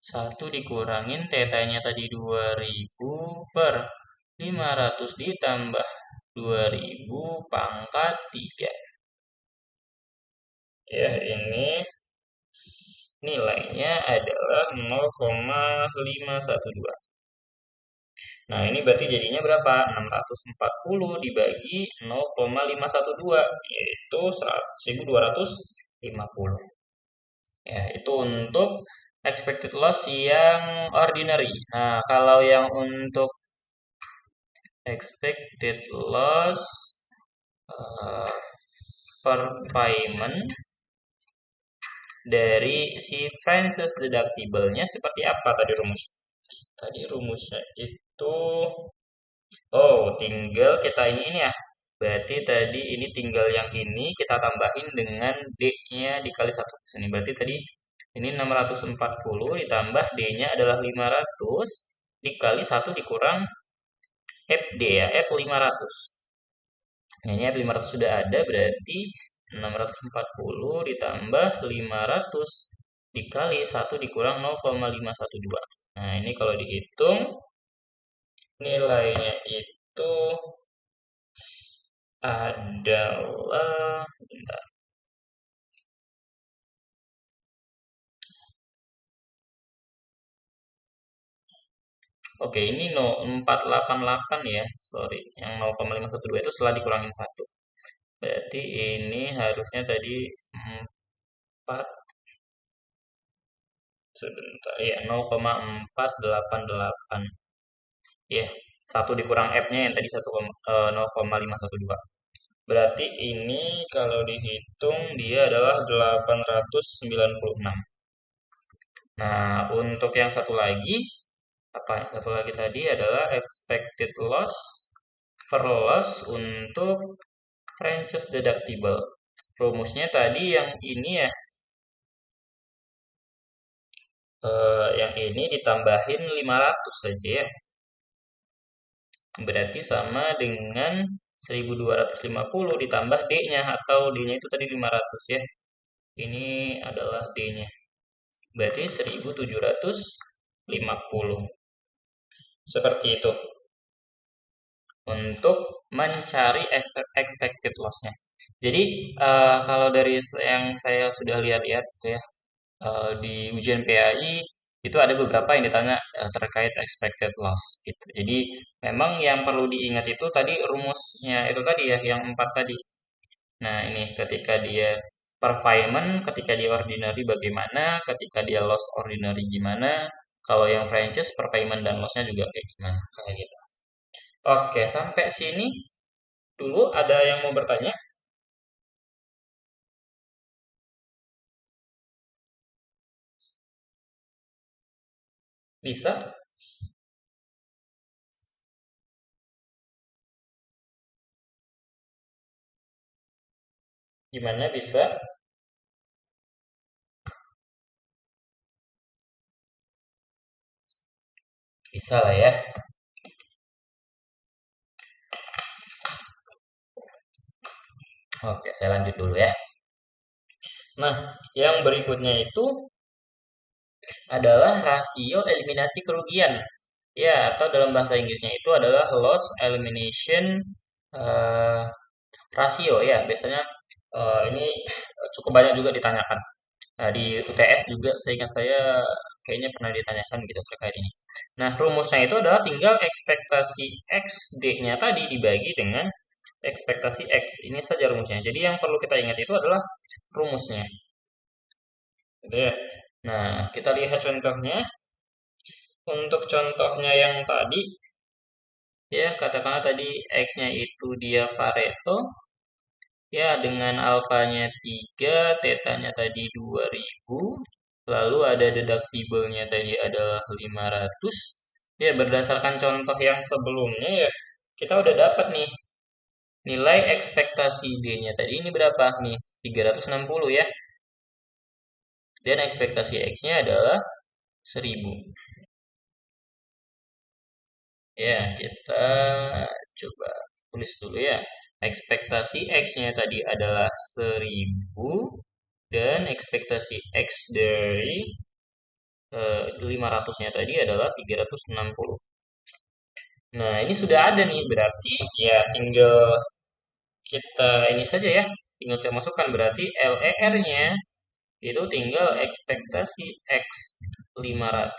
1 dikurangin tetanya tadi 2000 per 500 ditambah 2000 pangkat 3. Ya, ini nilainya adalah 0,512. Nah, ini berarti jadinya berapa? 640 dibagi 0,512, yaitu 1250. Ya, itu untuk expected loss yang ordinary. Nah, kalau yang untuk expected loss uh, per payment dari si Francis deductible-nya seperti apa tadi rumus? Tadi rumusnya itu tinggal kita ini ya. Berarti tadi ini tinggal yang ini kita tambahin dengan D-nya dikali 1 sini. Berarti tadi ini 640 ditambah D-nya adalah 500 dikali 1 dikurang FD ya, F500. Nah, ini F500 sudah ada berarti 640 ditambah 500 dikali 1 dikurang 0,512. Nah, ini kalau dihitung nilainya itu adalah bentar. Oke, ini 488 ya. Sorry, yang 0,512 itu setelah dikurangin 1. Berarti ini harusnya tadi 4 Sebentar ya, 0,488. Ya, 1 dikurang F-nya yang tadi 0,512. Berarti ini kalau dihitung dia adalah 896. Nah, untuk yang satu lagi, apa yang satu lagi tadi adalah expected loss per loss untuk franchise deductible. Rumusnya tadi yang ini ya, yang ini ditambahin 500 saja ya. Berarti sama dengan 1250 ditambah D-nya atau D-nya itu tadi 500 ya. Ini adalah D-nya. Berarti 1750. Seperti itu. Untuk mencari expected loss-nya. Jadi kalau dari yang saya sudah lihat-lihat gitu ya, di ujian PAI itu ada beberapa yang ditanya terkait expected loss gitu. Jadi memang yang perlu diingat itu tadi rumusnya itu tadi ya yang 4 tadi. Nah ini ketika dia performance, ketika dia ordinary bagaimana, ketika dia loss ordinary gimana, kalau yang franchise performance dan lossnya juga kayak gimana kayak gitu. Oke, sampai sini dulu ada yang mau bertanya? Bisa? Gimana bisa? Bisa lah ya. Oke, saya lanjut dulu ya. Nah, yang berikutnya itu adalah rasio eliminasi kerugian. Ya, atau dalam bahasa Inggrisnya itu adalah loss elimination eh, rasio ya. Biasanya ini cukup banyak juga ditanyakan. Nah, di UTS juga seingat saya kayaknya pernah ditanyakan gitu terkait ini. Nah, rumusnya itu adalah tinggal ekspektasi XD-nya tadi dibagi dengan ekspektasi X. Ini saja rumusnya. Jadi yang perlu kita ingat itu adalah rumusnya. Gitu ya. Nah, kita lihat contohnya. Untuk contohnya yang tadi, ya katakanlah tadi X-nya itu dia Pareto, ya dengan alfanya 3, tetanya tadi 2000, lalu ada deductible-nya tadi adalah 500. Ya berdasarkan contoh yang sebelumnya ya, kita udah dapat nih nilai ekspektasi D-nya tadi ini berapa nih? 360 ya. Dan ekspektasi X-nya adalah 1000. Ya, kita coba tulis dulu ya. Ekspektasi X-nya tadi adalah 1000 dan ekspektasi X dari 500-nya tadi adalah 360. Nah, ini sudah ada nih, berarti ya tinggal kita ini saja ya. Tinggal kita masukkan berarti LER-nya itu tinggal ekspektasi X 500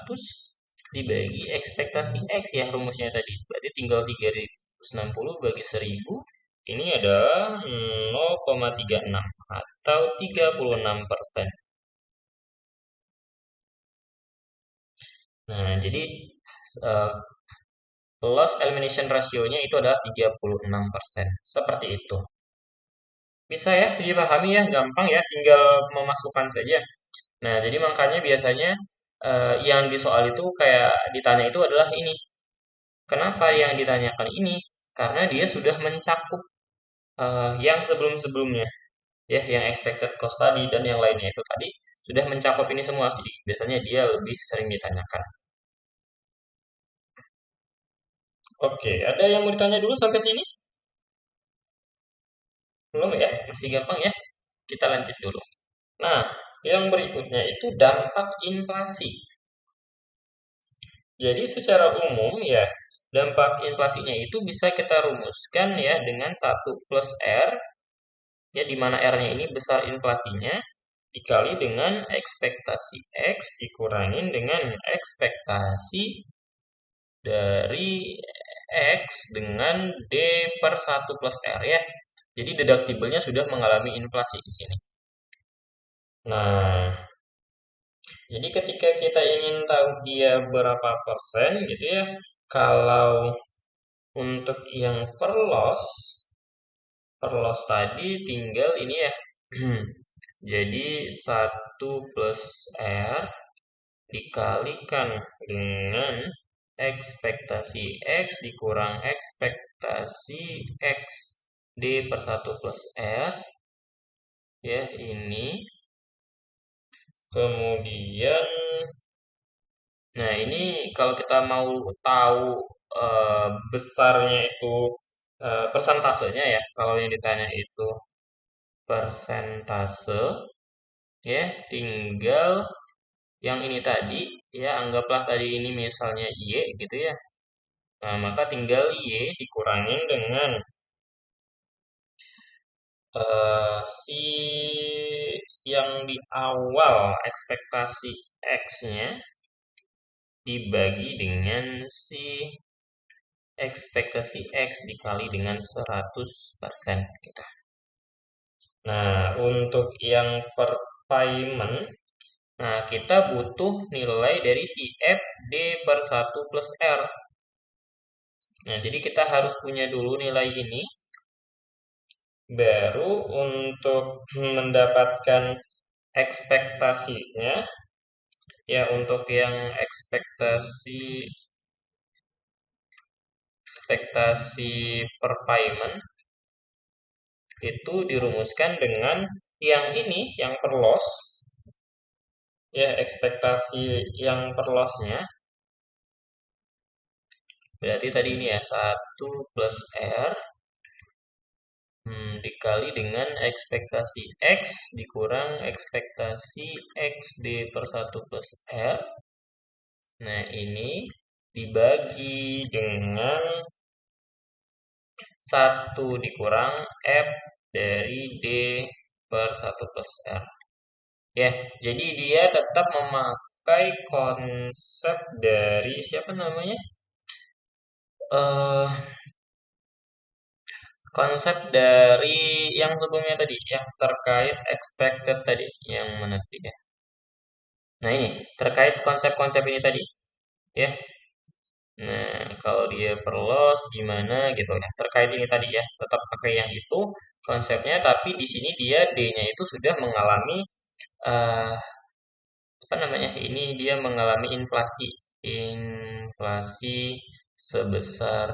dibagi ekspektasi X ya rumusnya tadi. Berarti tinggal 360 bagi 1000. Ini adalah 0,36 atau 36%. Nah, jadi eh, loss elimination ratio-nya itu adalah 36%. Seperti itu. Bisa ya dipahami ya, gampang ya, tinggal memasukkan saja. Nah, jadi makanya biasanya yang di soal itu kayak ditanya itu adalah ini. Kenapa yang ditanyakan ini? Karena dia sudah mencakup yang sebelum-sebelumnya, ya, yang expected cost tadi dan yang lainnya itu tadi sudah mencakup ini semua. Jadi biasanya dia lebih sering ditanyakan. Oke, ada yang mau ditanya dulu sampai sini? Belum ya? Masih gampang ya? Kita lanjut dulu. Nah, yang berikutnya itu dampak inflasi. Jadi secara umum ya, dampak inflasinya itu bisa kita rumuskan ya dengan 1 plus R, ya di mana R-nya ini besar inflasinya, dikali dengan ekspektasi X dikurangin dengan ekspektasi dari X dengan D per 1 plus R ya. Jadi deductible-nya sudah mengalami inflasi di sini. Nah, Jadi ketika kita ingin tahu dia berapa persen gitu ya, kalau untuk yang per loss tadi tinggal ini ya. Jadi 1 plus R dikalikan dengan ekspektasi X dikurang ekspektasi X D per 1 plus R ya ini. Kemudian, nah ini kalau kita mau tahu besarnya itu persentasenya ya, kalau yang ditanya itu persentase, ya tinggal yang ini tadi, ya anggaplah tadi ini misalnya Y gitu ya. Nah, maka tinggal Y dikurangin dengan si yang di awal ekspektasi X-nya dibagi dengan si ekspektasi X dikali dengan 100% kita. Nah, untuk yang per payment, nah kita butuh nilai dari si F D per 1 plus R. Nah, jadi kita harus punya dulu nilai ini, baru untuk mendapatkan ekspektasinya, ya untuk yang ekspektasi per payment, itu dirumuskan dengan yang ini, yang per loss, ya ekspektasi yang per loss-nya, berarti tadi ini ya 1 plus R dikali dengan ekspektasi X dikurang ekspektasi XD per 1 plus R. Nah ini dibagi dengan 1 dikurang F dari D per 1 plus R. Ya, jadi dia tetap memakai konsep dari siapa namanya? eh Konsep dari yang sebelumnya tadi, yang terkait expected tadi, yang mana tadi ya? Nah ini terkait konsep-konsep ini tadi, ya. Nah kalau dia per loss gimana gitu ya? Terkait ini tadi ya, tetap pakai yang itu konsepnya, tapi di sini dia D-nya itu sudah mengalami eh, apa namanya? Ini dia mengalami inflasi sebesar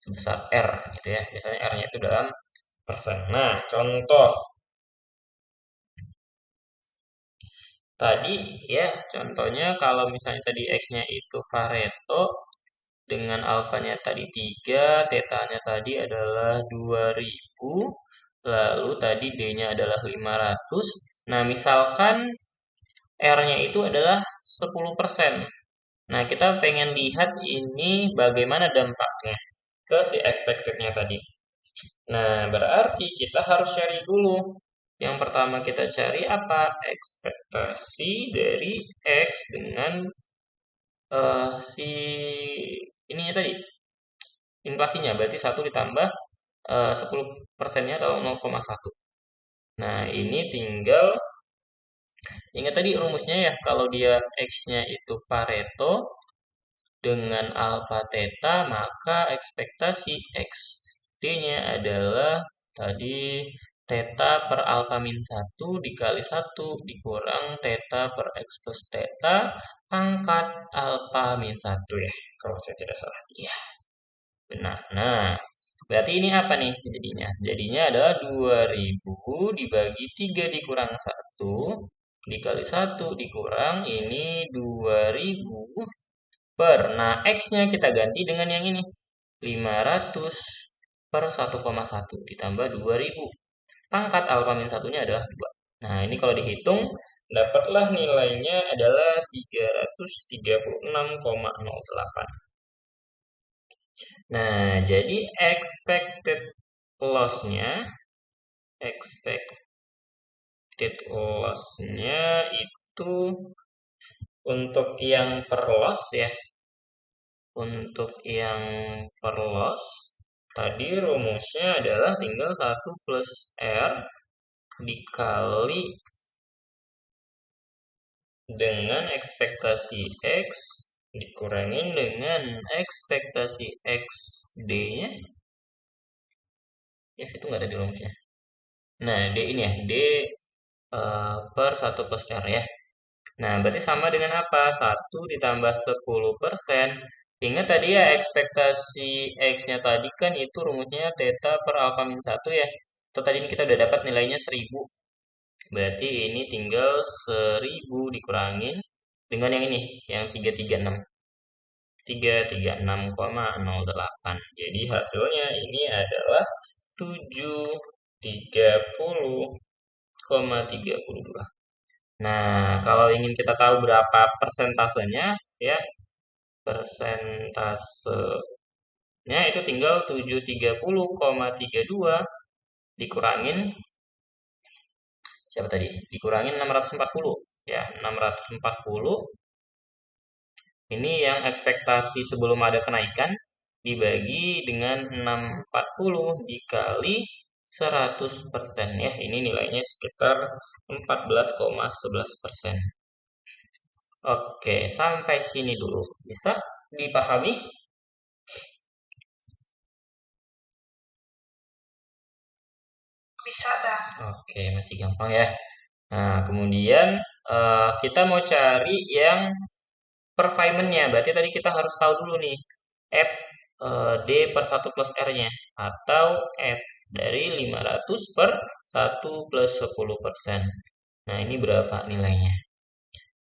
sebesar R gitu ya. Biasanya R-nya itu dalam persen. Nah, contoh tadi ya, contohnya kalau misalnya tadi X-nya itu Pareto dengan alfanya tadi 3, tetanya tadi adalah 2000, lalu tadi D-nya adalah 500. Nah, misalkan R-nya itu adalah 10%. Nah, kita pengen lihat ini bagaimana dampaknya ke si expected-nya tadi. Nah, berarti kita harus cari dulu. Yang pertama kita cari apa? Ekspektasi dari X dengan si ininya tadi, inflasinya. Berarti 1 ditambah 10%-nya atau 0,1. Nah, ini tinggal ingat tadi rumusnya ya, kalau dia X-nya itu Pareto dengan alfa theta, maka ekspektasi X D-nya adalah tadi theta per alfa min 1 dikali 1 dikurang theta per X plus theta pangkat alfa min 1 ya, kalau saya tidak salah. Iya, benar. Nah, berarti ini apa nih jadinya? Jadinya adalah 2000 dibagi 3 dikurang 1 dikali 1 dikurang ini 2000 nah X-nya kita ganti dengan yang ini. 500 per 1,1 ditambah 2000. Pangkat alfa min satunya adalah 2. Nah, ini kalau dihitung, dapatlah nilainya adalah 336,08. Nah, jadi expected loss-nya itu untuk yang per loss ya, untuk yang per loss, tadi rumusnya adalah tinggal 1 plus R dikali dengan ekspektasi X dikurangin dengan ekspektasi XD-nya. Ya, itu nggak tadi rumusnya. Nah, D ini ya, D per 1 plus R ya. Nah, berarti sama dengan apa? 1 ditambah 10%. Ingat tadi ya, ekspektasi X-nya tadi kan itu rumusnya theta per alfa min 1 ya. Atau tadi ini kita udah dapat nilainya 1000. Berarti ini tinggal 1000 dikurangin dengan yang ini, yang 336. 336,08. Jadi hasilnya ini adalah 730,32. Nah, kalau ingin kita tahu berapa persentasenya, ya, persentasenya itu tinggal 730,32 dikurangin siapa tadi? Dikurangin 640. Ya, 640 ini yang ekspektasi sebelum ada kenaikan dibagi dengan 640 dikali 100% ya. Ini nilainya sekitar 14,11%. Oke, sampai sini dulu. Bisa dipahami? Bisa dah. Oke, masih gampang ya. Nah, kemudian kita mau cari yang perfinement-nya. Berarti tadi kita harus tahu dulu nih F D per 1 plus R-nya. Atau F dari 500 per 1 plus 10%. Nah, ini berapa nilainya?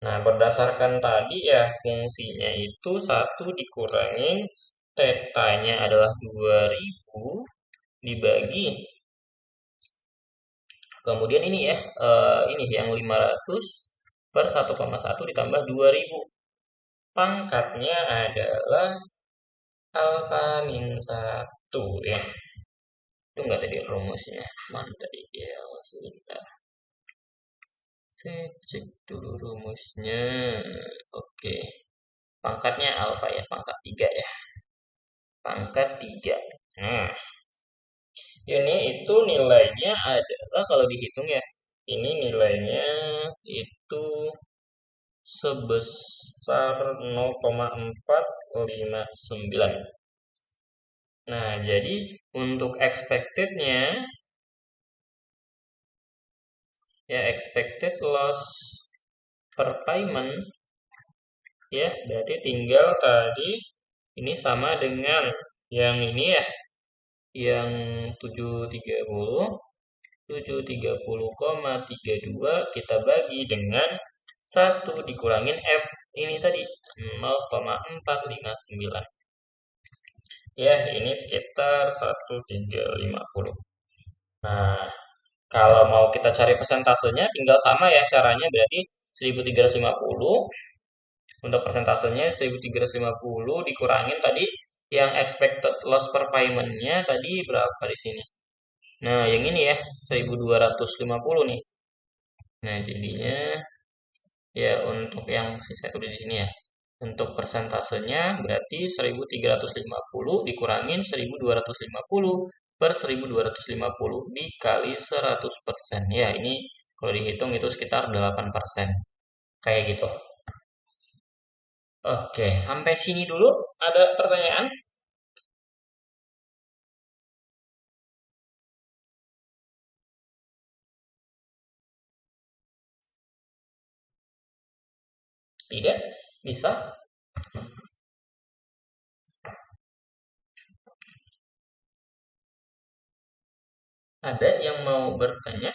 Nah, berdasarkan tadi ya, fungsinya itu 1 dikurangin tetanya adalah 2000 dibagi. Kemudian ini ya, ini yang 500 per 1,1 ditambah 2000. Pangkatnya adalah alfa min 1 ya. Itu enggak tadi rumusnya. Mana tadi? Ya, sebentar. Saya cek dulu rumusnya. Oke. Pangkatnya alfa ya, pangkat 3 ya. Pangkat 3. Nah, ini itu nilainya adalah kalau dihitung ya. Ini nilainya itu sebesar 0,459. Nah, jadi untuk expected-nya ya expected loss per payment ya berarti tinggal tadi ini sama dengan yang ini ya yang 730,32 kita bagi dengan 1 dikurangin F ini tadi 0,459. Ya, ini sekitar 1350. Nah, kalau mau kita cari persentasenya tinggal sama ya caranya berarti 1350 untuk persentasenya 1350 dikurangin tadi yang expected loss per payment-nya tadi berapa di sini? Nah, yang ini ya 1250 nih. Nah, jadinya ya untuk yang saya tulis di sini ya. Untuk persentasenya berarti 1350 dikurangin 1250 per 1250 dikali 100%. Ya, ini kalau dihitung itu sekitar 8%. Kayak gitu. Oke, sampai sini dulu. Ada pertanyaan? Tidak? Bisa? Ada yang mau bertanya?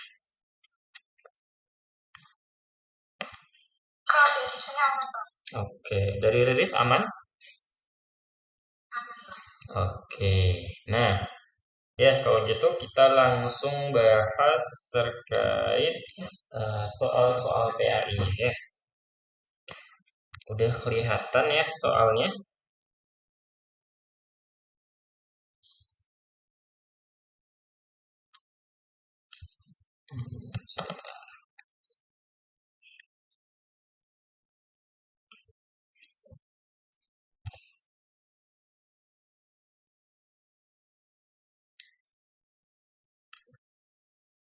Kak, dari sana aman, Pak. Oke, dari Riris aman? Aman, Pak. Oke, nah ya kalau gitu kita langsung bahas terkait soal-soal PAI ya. Udah kelihatan ya soalnya.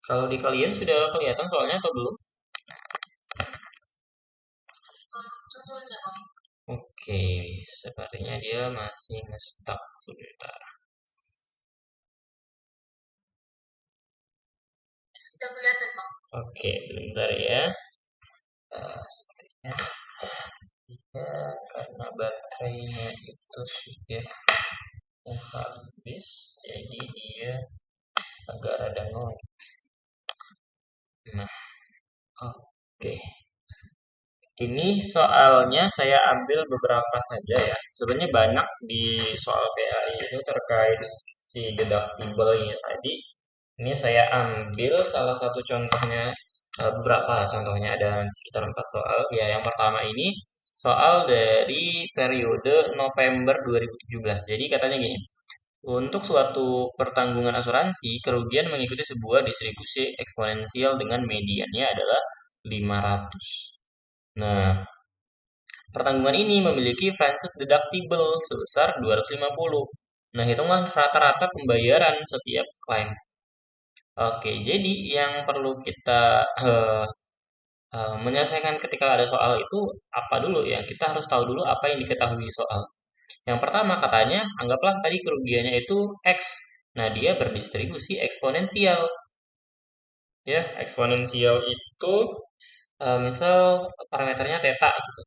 Kalau di kalian sudah kelihatan soalnya atau belum? Oke, sepertinya dia masih nge-stuck sebentar. Oke, sebentar ya. Sepertinya ya, karena baterainya itu sudah mau habis, jadi dia agak rada nol. Nah, oke. Ini soalnya saya ambil beberapa saja ya. Sebenarnya banyak di soal PAI itu terkait si deductible ini tadi. Ini saya ambil salah satu contohnya, beberapa contohnya ada sekitar 4 soal. Ya, yang pertama ini soal dari periode November 2017. Jadi katanya gini, untuk suatu pertanggungan asuransi, kerugian mengikuti sebuah distribusi eksponensial dengan mediannya adalah 500. Nah, pertanggungan ini memiliki Francis deductible sebesar 250. Nah, hitunglah rata-rata pembayaran setiap klaim. Oke, jadi yang perlu kita menyelesaikan ketika ada soal itu apa dulu ya? Kita harus tahu dulu apa yang diketahui soal. Yang pertama katanya, anggaplah tadi kerugiannya itu X. Nah, dia berdistribusi eksponensial. Ya, eksponensial itu misal parameternya theta gitu.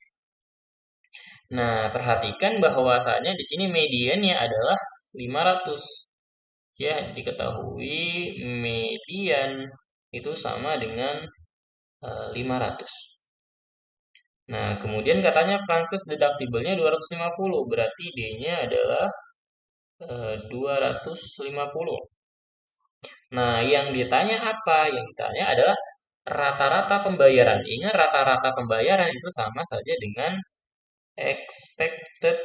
Nah, perhatikan bahwasanya di sini mediannya adalah 500. Ya, diketahui median itu sama dengan 500. Nah, kemudian katanya Francis deductible-nya 250, berarti D-nya adalah 250. Nah, yang ditanya apa? Yang ditanya adalah rata-rata pembayaran. Ingat rata-rata pembayaran itu sama saja dengan expected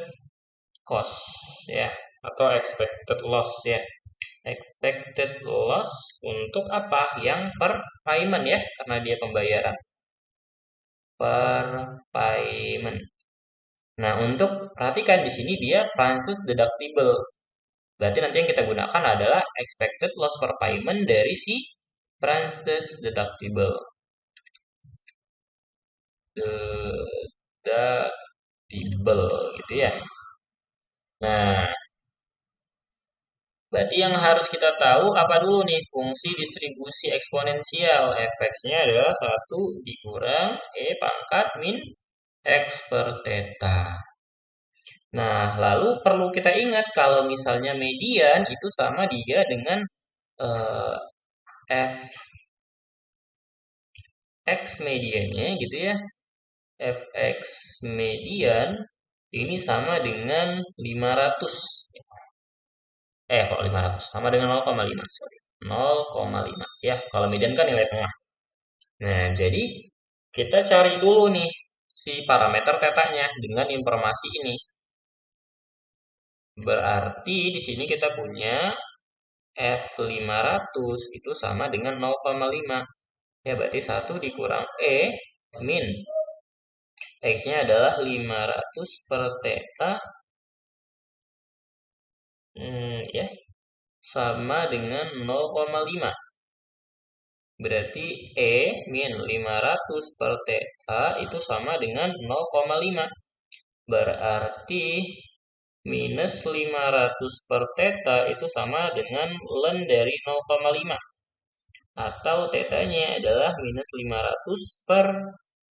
cost ya atau expected loss ya. Expected loss untuk apa? Yang per payment ya, karena dia pembayaran per payment. Nah, untuk perhatikan di sini dia Francis deductible. Berarti nanti yang kita gunakan adalah expected loss per payment dari si Francis deductible. Deductible gitu ya. Nah, berarti yang harus kita tahu apa dulu nih? Fungsi distribusi eksponensial. Fx-nya adalah 1 dikurang E pangkat min X per theta. Nah, lalu perlu kita ingat kalau misalnya median itu sama dia dengan eh, Fx mediannya gitu ya. Fx median ini sama dengan 500. Kok 500? Sama dengan 0,5, sorry. 0,5. Ya, kalau median kan nilai tengah. Nah, jadi kita cari dulu nih si parameter tetanya dengan informasi ini. Berarti di sini kita punya F500 itu sama dengan 0,5. Ya, berarti 1 dikurang E min. X-nya adalah 500 per theta. Ya, sama dengan 0,5. Berarti E min 500 per theta itu sama dengan 0,5. Berarti minus 500 per theta itu sama dengan ln dari 0,5. Atau tetanya adalah minus 500 per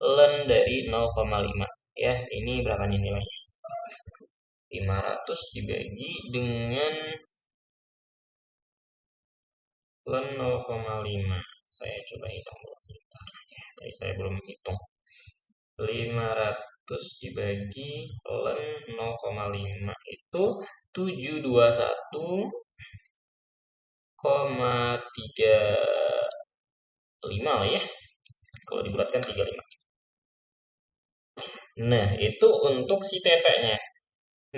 ln dari 0,5. Ya, ini berapa nih nilainya? 500 dibagi dengan ln 0,5. Saya coba hitung dulu sebentar. Ya, tadi saya belum hitung. 500 dibagi ln 0,5 itu 721,35 lah ya. Kalau dibulatkan 35. Nah, itu untuk si tetenya.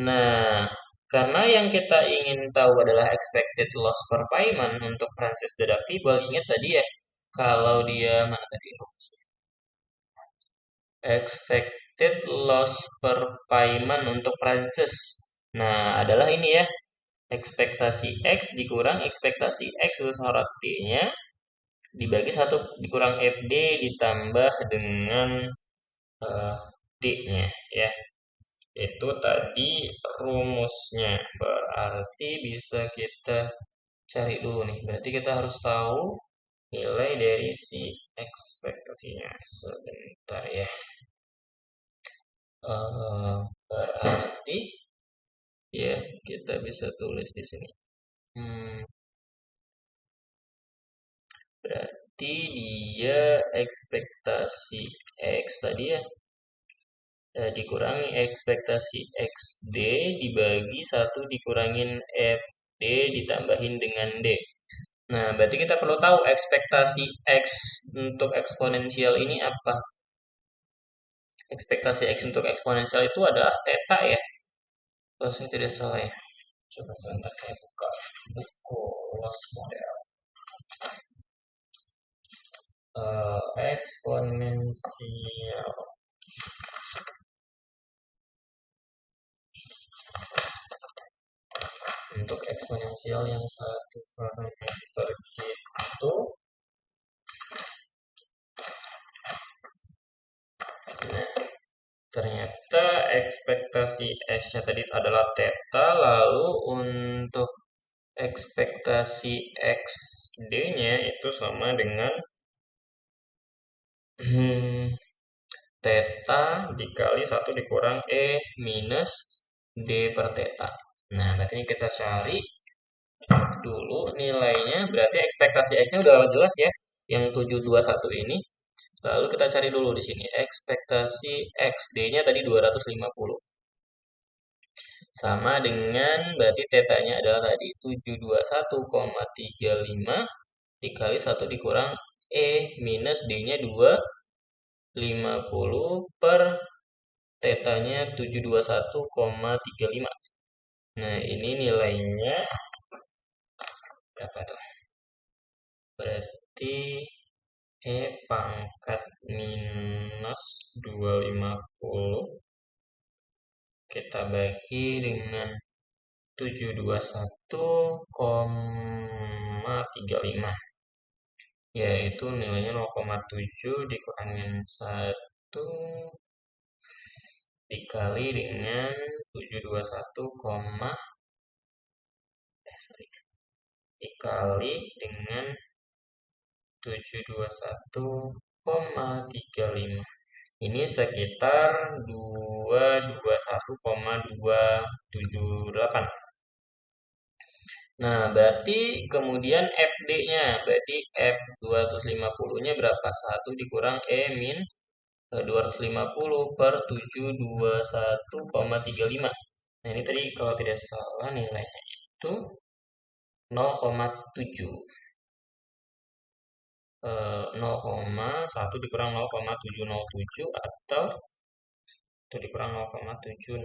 Nah, karena yang kita ingin tahu adalah expected loss per payment untuk Francis deductible, ingat tadi ya, kalau dia mana tadi? Expected loss per payment untuk Francis. Nah, adalah ini ya, ekspektasi X dikurang ekspektasi X besar D-nya dibagi 1 dikurang FD ditambah dengan D-nya ya. Itu tadi rumusnya. Berarti bisa kita cari dulu nih. Berarti kita harus tahu nilai dari si ekspektasinya. Sebentar ya. Berarti ya kita bisa tulis di sini. Berarti dia ekspektasi X tadi ya, dikurangi ekspektasi XD dibagi 1 dikurangin FD ditambahin dengan D. Nah, berarti kita perlu tahu ekspektasi X untuk eksponensial ini apa. Ekspektasi X untuk eksponensial itu adalah theta ya. Kalau saya tidak salah ya. Coba sebentar saya buka buku los model. Eksponensial untuk eksponensial yang 1 parameter gitu. Nah, ternyata ekspektasi X-nya tadi adalah theta, lalu untuk ekspektasi XD-nya itu sama dengan theta dikali 1 dikurang E minus D per theta. Nah, berarti ini kita cari dulu nilainya. Berarti ekspektasi X-nya udah jelas ya, yang 721 ini. Lalu kita cari dulu di sini. Ekspektasi XD-nya tadi 250. Sama dengan berarti tetanya adalah tadi 721,35 dikali 1 dikurang E minus D-nya 250 per tetanya 721,35. Nah, ini nilainya berapa tuh? Berarti E pangkat minus 250 kita bagi dengan 721,35, yaitu nilainya 0,7 dikurangin 1 dikali dengan 721, dikali dengan 721,35. Ini sekitar 221,278. Nah, berarti kemudian FD-nya, berarti F250-nya berapa? 1 dikurang E min 250 per 721,35. Nah, ini tadi kalau tidak salah nilainya itu 0,7. 0,1 dikurang 0,707 atau itu dikurang 0,707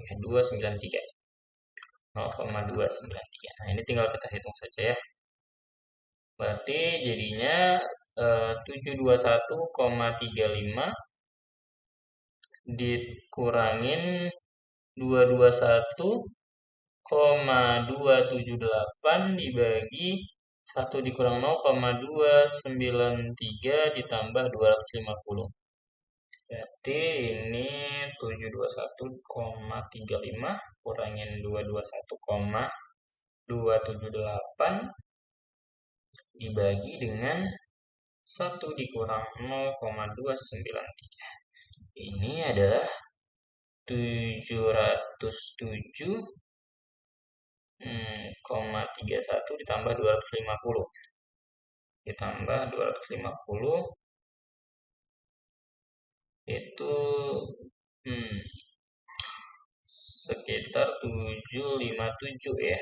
ya 293. 0,293. Nah, ini tinggal kita hitung saja ya. Berarti jadinya 721,35 dikurangin 221,278 dibagi 1 dikurang 0,293 ditambah 250. Berarti ini 721,35 kurangin 221,278 dibagi dengan 1 dikurang 0,293. Ini adalah 707,31 ditambah 250. Ditambah 250 itu sekitar 757 ya.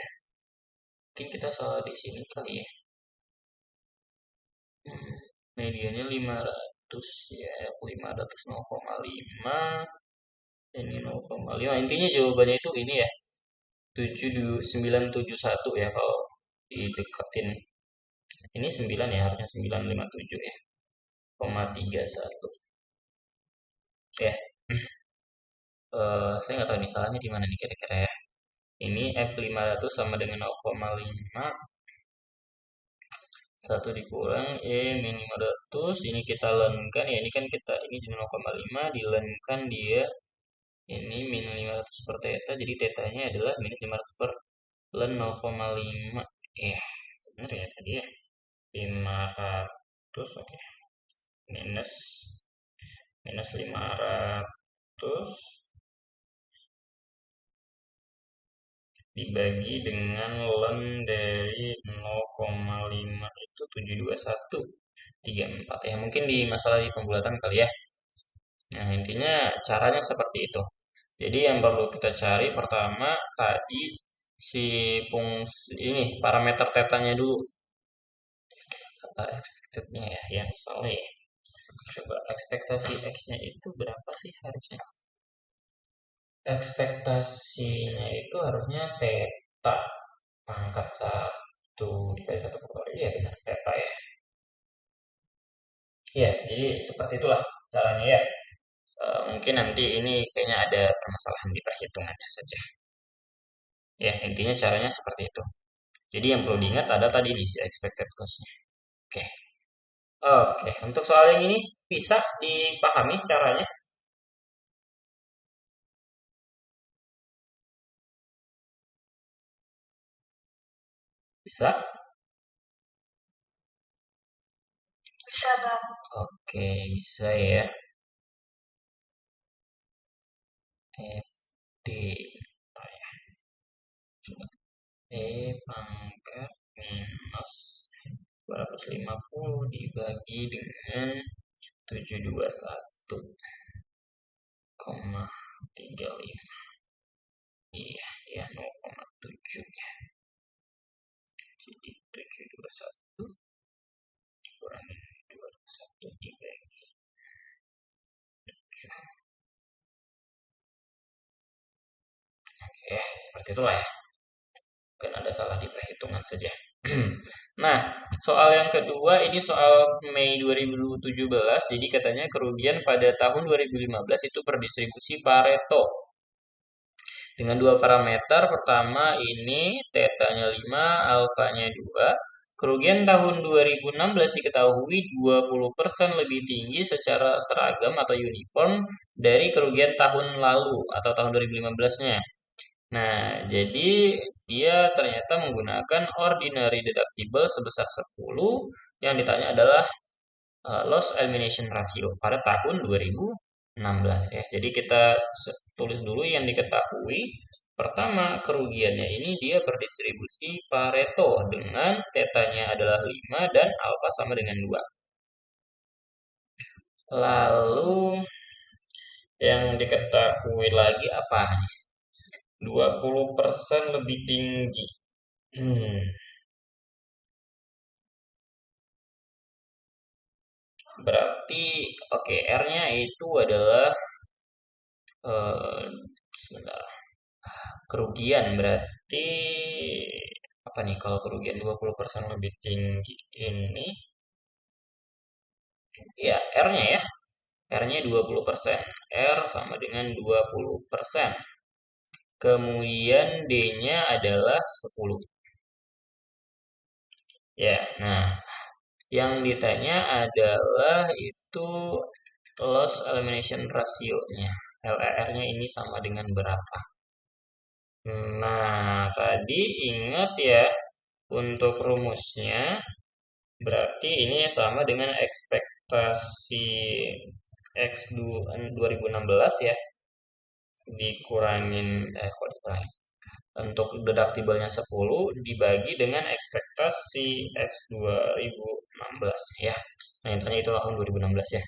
Mungkin kita salah di sini kali ya. Medianya 500 ya, 500 0,5. Ini 0,5. Intinya jawabannya itu ini ya. 7971 ya kalau dideketin. Ini 9 ya, harusnya 957 ya. 0,31. Ya. Saya nggak tahu nih salahnya di mana nih kira-kira ya. Ini F500 sama dengan 0,5 1 dikurang E min 500, ini kita lenkan ya, ini kan kita, ini jadi 0,5, dilenkan dia, ini min 500 per theta, jadi tetanya adalah minus 500 per len 0,5. Ya, benar ya tadi ya. 500, oke. Minus minus 500 dibagi dengan len dari 0,5 itu 721,34 ya. Mungkin di masalah di pembulatan kali ya. Nah, intinya caranya seperti itu. Jadi yang perlu kita cari pertama tadi si fungsi ini parameter tetanya dulu. Apa expected-nya ya, yang misalnya ya. Coba ekspektasi X-nya itu berapa sih harusnya? Ekspektasinya itu harusnya theta pangkat 1 dikali 1 per 2. Iya benar, theta ya. Iya, jadi seperti itulah caranya ya. Mungkin nanti ini kayaknya ada permasalahan di perhitungannya saja. Ya, intinya caranya seperti itu. Jadi yang perlu diingat ada tadi nih si expected cost-nya. Oke. Oke, untuk soal yang ini bisa dipahami caranya? Bisa? Bisa, Bang. Oke, bisa ya. F D apa ya? Coba. E pangkat minus 250 dibagi dengan 721,35. Iya, ya 0,7 ya. Jadi 721 dikurangi 21 dibagi 7. Oke, seperti itulah ya. Mungkin ada salah di perhitungan saja. Nah, soal yang kedua ini soal Mei 2017. Jadi katanya kerugian pada tahun 2015 itu berdistribusi Pareto. Dengan dua parameter, pertama ini tetanya 5, alfanya 2. Kerugian tahun 2016 diketahui 20% lebih tinggi secara seragam atau uniform dari kerugian tahun lalu atau tahun 2015-nya. Nah, jadi dia ternyata menggunakan ordinary deductible sebesar 10, yang ditanya adalah loss elimination ratio pada tahun 2016 ya. Jadi kita tulis dulu yang diketahui. Pertama, kerugiannya ini dia berdistribusi Pareto dengan tetanya adalah 5 dan alfa sama dengan 2. Lalu yang diketahui lagi apa? 20% lebih tinggi. Hmm, berarti oke, R-nya itu adalah sebentar. Kerugian berarti apa nih kalau kerugian 20% lebih tinggi ini? Ya, R-nya ya. R-nya 20%. R sama dengan 20%. Kemudian D-nya adalah 10. Ya, nah yang ditanya adalah itu loss elimination ratio-nya. LER-nya ini sama dengan berapa? Nah, tadi ingat ya, untuk rumusnya berarti ini sama dengan ekspektasi X 2016 ya, dikurangin, kok dikurangin? Untuk deductible-nya 10 dibagi dengan ekspektasi X 2016 ya. Nah, intinya itu tahun 2016 ya.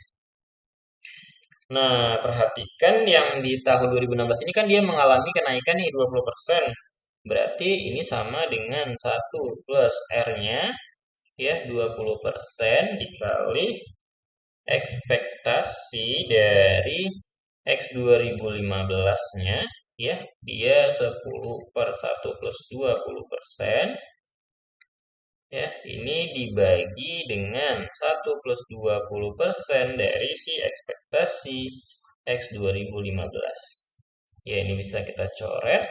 Nah, perhatikan yang di tahun 2016 ini kan dia mengalami kenaikan nih 20%. Berarti ini sama dengan 1 plus R-nya ya 20% dikali ekspektasi dari X 2015-nya ya, dia 10 per 1 plus 20%. Ya, ini dibagi dengan 1 plus 20% dari si ekspektasi X 2015. Ya, ini bisa kita coret.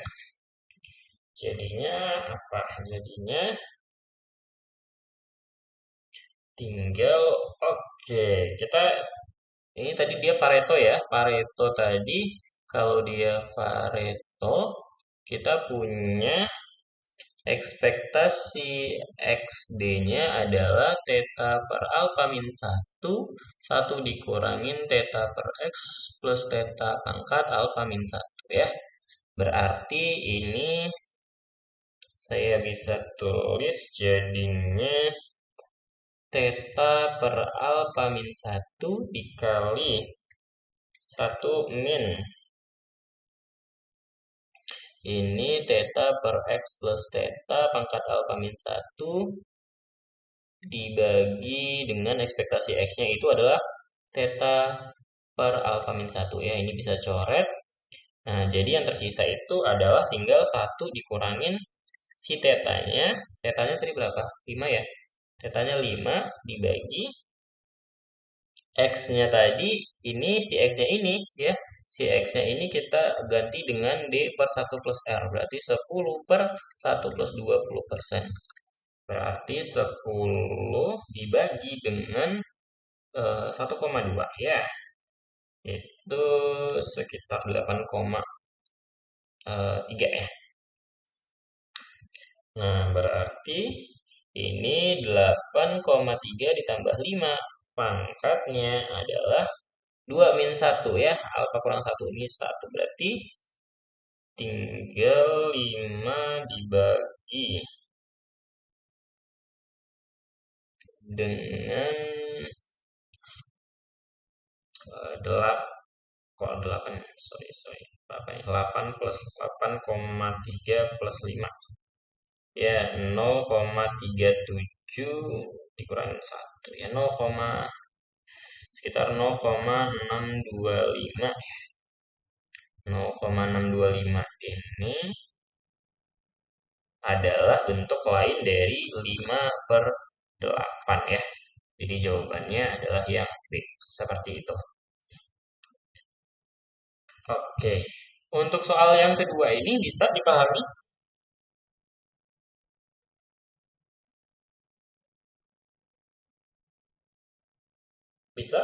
Jadinya apa? Jadinya tinggal oke, kita ini tadi dia Pareto ya. Pareto tadi kalau dia Pareto kita punya ekspektasi XD-nya adalah theta per alpha min satu dikurangin theta per X plus theta pangkat alpha min satu ya. Berarti ini saya bisa tulis jadinya theta per alpha min satu dikali satu min. Ini theta per X plus theta pangkat alpha min satu dibagi dengan ekspektasi X-nya itu adalah theta per alpha min satu ya. Ini bisa coret. Nah, jadi yang tersisa itu adalah tinggal satu dikurangin si tetanya. Tetanya tadi berapa? 5 ya. Tetanya 5 dibagi X-nya tadi, ini si X-nya ini ya. Si X-nya ini kita ganti dengan D per 1 plus R. Berarti 10 per 1 plus 20%. Berarti 10 dibagi dengan 1,2 ya. Itu sekitar 8,3 ya. Nah, berarti ini 8,3 ditambah 5. Pangkatnya adalah 2 min 1 ya. Alfa kurang 1 ini 1. Berarti tinggal 5 dibagi dengan 8, sorry. Berapa ya? 8 plus 8,3 plus 5. Ya, 0,37 dikurangin 1 ya, sekitar 0,625. 0,625 ini adalah bentuk lain dari 5 per 8 ya. Jadi jawabannya adalah yang B. Seperti itu. Oke. Untuk soal yang kedua ini bisa dipahami? Bisa?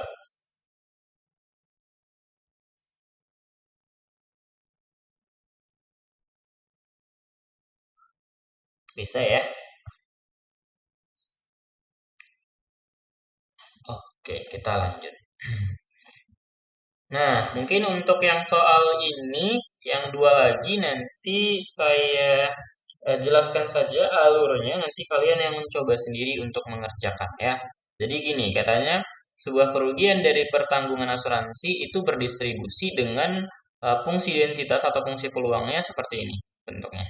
Bisa ya? Oke, kita lanjut. Nah, mungkin untuk yang soal ini, yang dua lagi nanti saya jelaskan saja alurnya, nanti kalian yang mencoba sendiri untuk mengerjakan ya. Jadi gini, katanya sebuah kerugian dari pertanggungan asuransi itu berdistribusi dengan fungsi densitas atau fungsi peluangnya seperti ini bentuknya.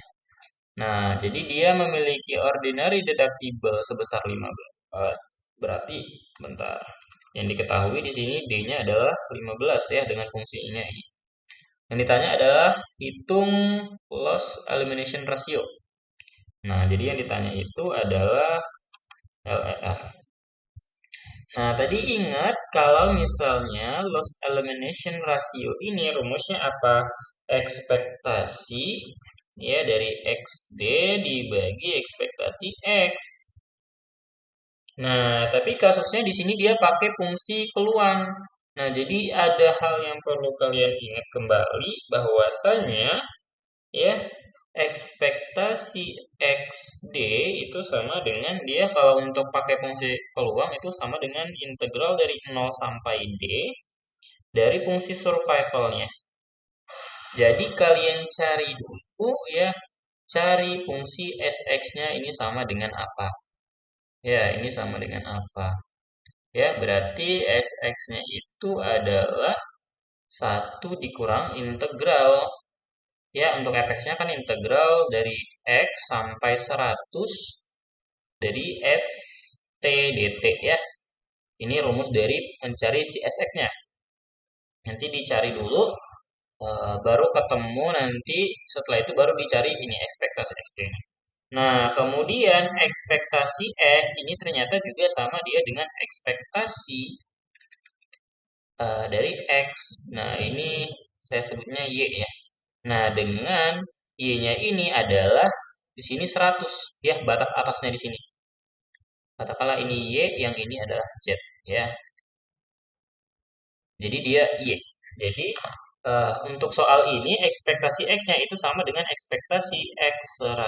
Nah, jadi dia memiliki ordinary deductible sebesar 15. Berarti, bentar. Yang diketahui di sini D-nya adalah 15 ya dengan fungsinya ini. Yang ditanya adalah hitung loss elimination ratio. Nah, jadi yang ditanya itu adalah LER. Nah, tadi ingat kalau misalnya loss elimination ratio ini rumusnya apa? Ekspektasi ya dari XD dibagi ekspektasi X. Nah, tapi kasusnya di sini dia pakai fungsi peluang. Nah, jadi ada hal yang perlu kalian ingat kembali bahwasanya ya ekspektasi XD itu sama dengan dia kalau untuk pakai fungsi peluang itu sama dengan integral dari 0 sampai D dari fungsi survivalnya. Jadi kalian cari dulu ya, cari fungsi SX-nya ini sama dengan apa. Ya, ini sama dengan apa. Ya, berarti SX-nya itu adalah 1 dikurang integral. Ya, untuk fx-nya kan integral dari X sampai 100 dari ft dt ya. Ini rumus dari mencari si SX-nya. Nanti dicari dulu, baru ketemu nanti setelah itu baru dicari ini ekspektasi XD-nya. Nah, kemudian ekspektasi X ini ternyata juga sama dia dengan ekspektasi dari X. Nah, ini saya sebutnya Y ya. Nah, dengan Y-nya ini adalah di sini 100 ya, batas atasnya di sini. Katakanlah ini Y, yang ini adalah Z, ya. Jadi dia Y. Jadi untuk soal ini ekspektasi X-nya itu sama dengan ekspektasi X 100.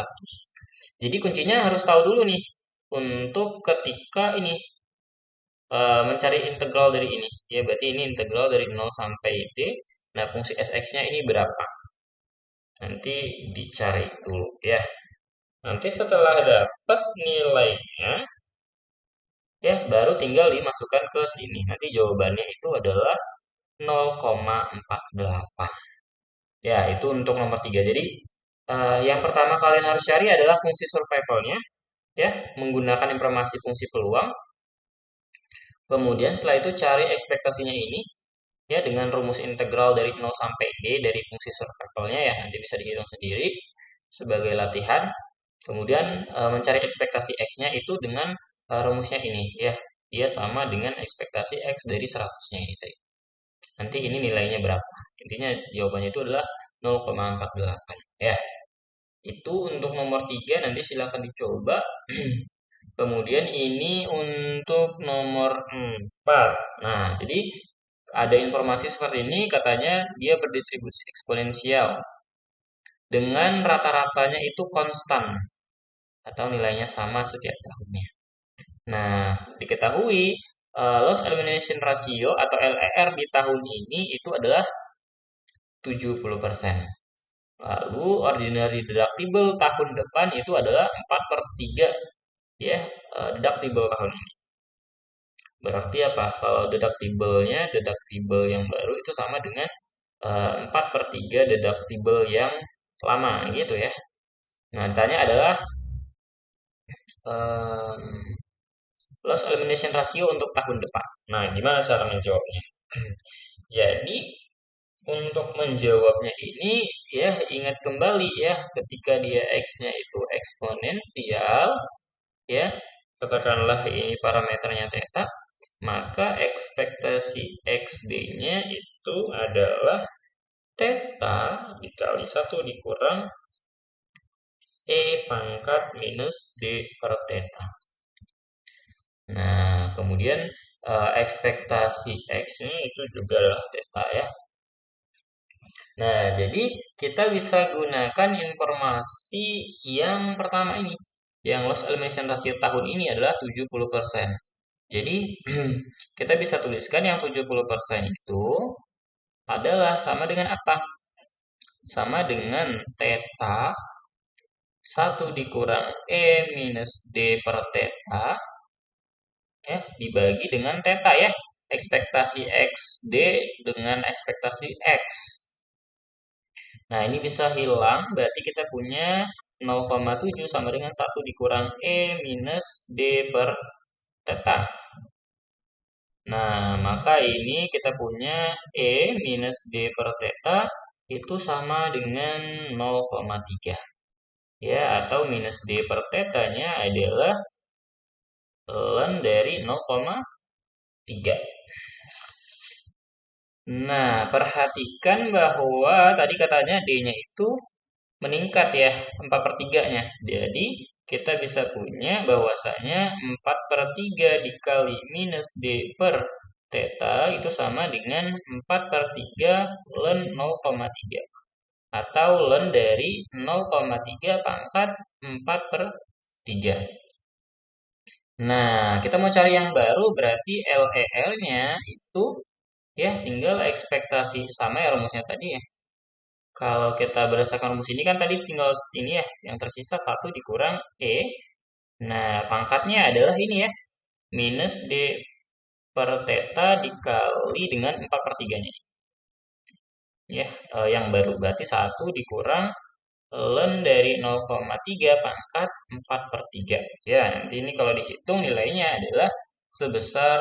Jadi kuncinya harus tahu dulu nih untuk ketika ini mencari integral dari ini. Ya, berarti ini integral dari 0 sampai D. Nah, fungsi Sx-nya ini berapa? Nanti dicari dulu ya. Nanti setelah dapat nilainya, ya baru tinggal dimasukkan ke sini. Nanti jawabannya itu adalah 0,48. Ya, itu untuk nomor 3. Jadi, yang pertama kalian harus cari adalah fungsi survivalnya, ya, menggunakan informasi fungsi peluang. Kemudian setelah itu cari ekspektasinya ini, ya, dengan rumus integral dari 0 sampai D dari fungsi survivalnya, ya, nanti bisa dihitung sendiri sebagai latihan. Kemudian mencari ekspektasi X-nya itu dengan rumusnya ini, ya, dia sama dengan ekspektasi X dari 100-nya ini tadi. Nanti ini nilainya berapa? Intinya jawabannya itu adalah 0,48. Ya, itu untuk nomor 3 nanti silakan dicoba. Kemudian ini untuk nomor 4. Nah, jadi ada informasi seperti ini, katanya dia berdistribusi eksponensial dengan rata-ratanya itu konstan atau nilainya sama setiap tahunnya. Nah, diketahui loss elimination ratio atau LER di tahun ini itu adalah 70%. Lalu ordinary deductible tahun depan itu adalah 4/3, ya, deductible tahun ini. Berarti apa? Kalau deductible yang baru itu sama dengan 4/3 deductible yang lama gitu ya. Nah, ditanya adalah um, loss elimination ratio untuk tahun depan. Nah, gimana cara menjawabnya? Jadi, untuk menjawabnya ini, ya, ingat kembali ya, ketika dia X-nya itu eksponensial, ya, katakanlah ini parameternya theta, maka ekspektasi XD-nya itu adalah theta dikali 1 dikurang E pangkat minus D per theta. Nah, kemudian ekspektasi X-nya itu juga adalah theta ya. Nah, jadi kita bisa gunakan informasi yang pertama ini. Yang loss elimination ratio tahun ini adalah 70%. Jadi, kita bisa tuliskan yang 70% itu adalah sama dengan apa? Sama dengan theta 1 dikurang E minus D per theta, ya, dibagi dengan theta ya. Ekspektasi XD dengan ekspektasi X. Nah, ini bisa hilang, berarti kita punya 0,7 sama dengan 1 dikurang E minus D per theta. Nah, maka ini kita punya E minus D per theta itu sama dengan 0,3. Ya, atau minus D per theta-nya adalah ln dari 0,3. Nah, perhatikan bahwa tadi katanya D-nya itu meningkat ya, 4/3-nya. Jadi, kita bisa punya bahwasanya 4/3 dikali minus D per theta itu sama dengan 4/3 ln 0,3. Atau ln dari 0,3 pangkat 4/3. Nah, kita mau cari yang baru berarti LER-nya itu, ya, tinggal ekspektasi sama ya rumusnya tadi ya. Kalau kita berdasarkan rumus ini kan tadi tinggal ini ya, yang tersisa 1 dikurang E. Nah, pangkatnya adalah ini ya, minus D per theta dikali dengan 4/3-nya. Ya, yang baru berarti 1 dikurang ln dari 0,3 pangkat 4/3. Ya, nanti ini kalau dihitung nilainya adalah sebesar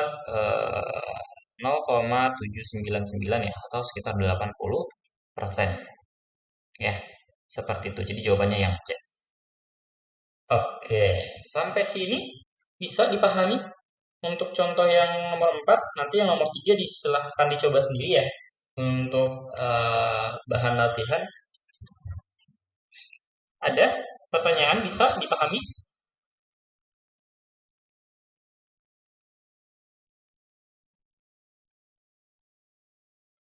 0,799 ya, atau sekitar 80%. Ya, seperti itu. Jadi jawabannya yang C. Oke, sampai sini bisa dipahami untuk contoh yang nomor 4. Nanti yang nomor 3 silahkan dicoba sendiri ya. Untuk bahan latihan. Ada pertanyaan bisa dipahami?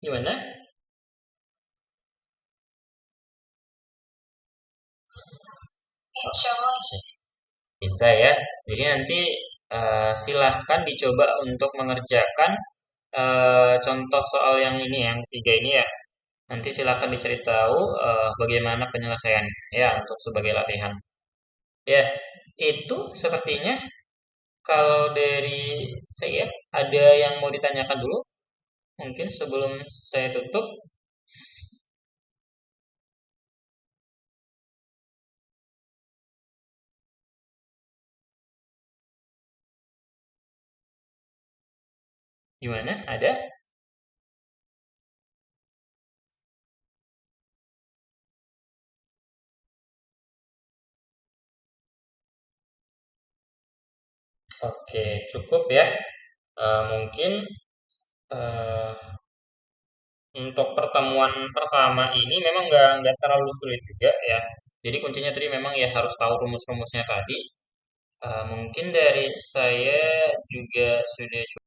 Gimana? Insya Allah bisa. Bisa ya. Jadi nanti silahkan dicoba untuk mengerjakan contoh soal yang ini, yang tiga ini ya. Nanti silahkan dicari tahu bagaimana penyelesaian ya untuk sebagai latihan. Ya, itu sepertinya kalau dari saya ada yang mau ditanyakan dulu, mungkin sebelum saya tutup. Gimana? Ada? Oke, cukup ya. Mungkin eh, untuk pertemuan pertama ini memang nggak terlalu sulit juga ya. Jadi kuncinya tadi memang ya harus tahu rumus-rumusnya tadi. Mungkin dari saya juga sudah cukup.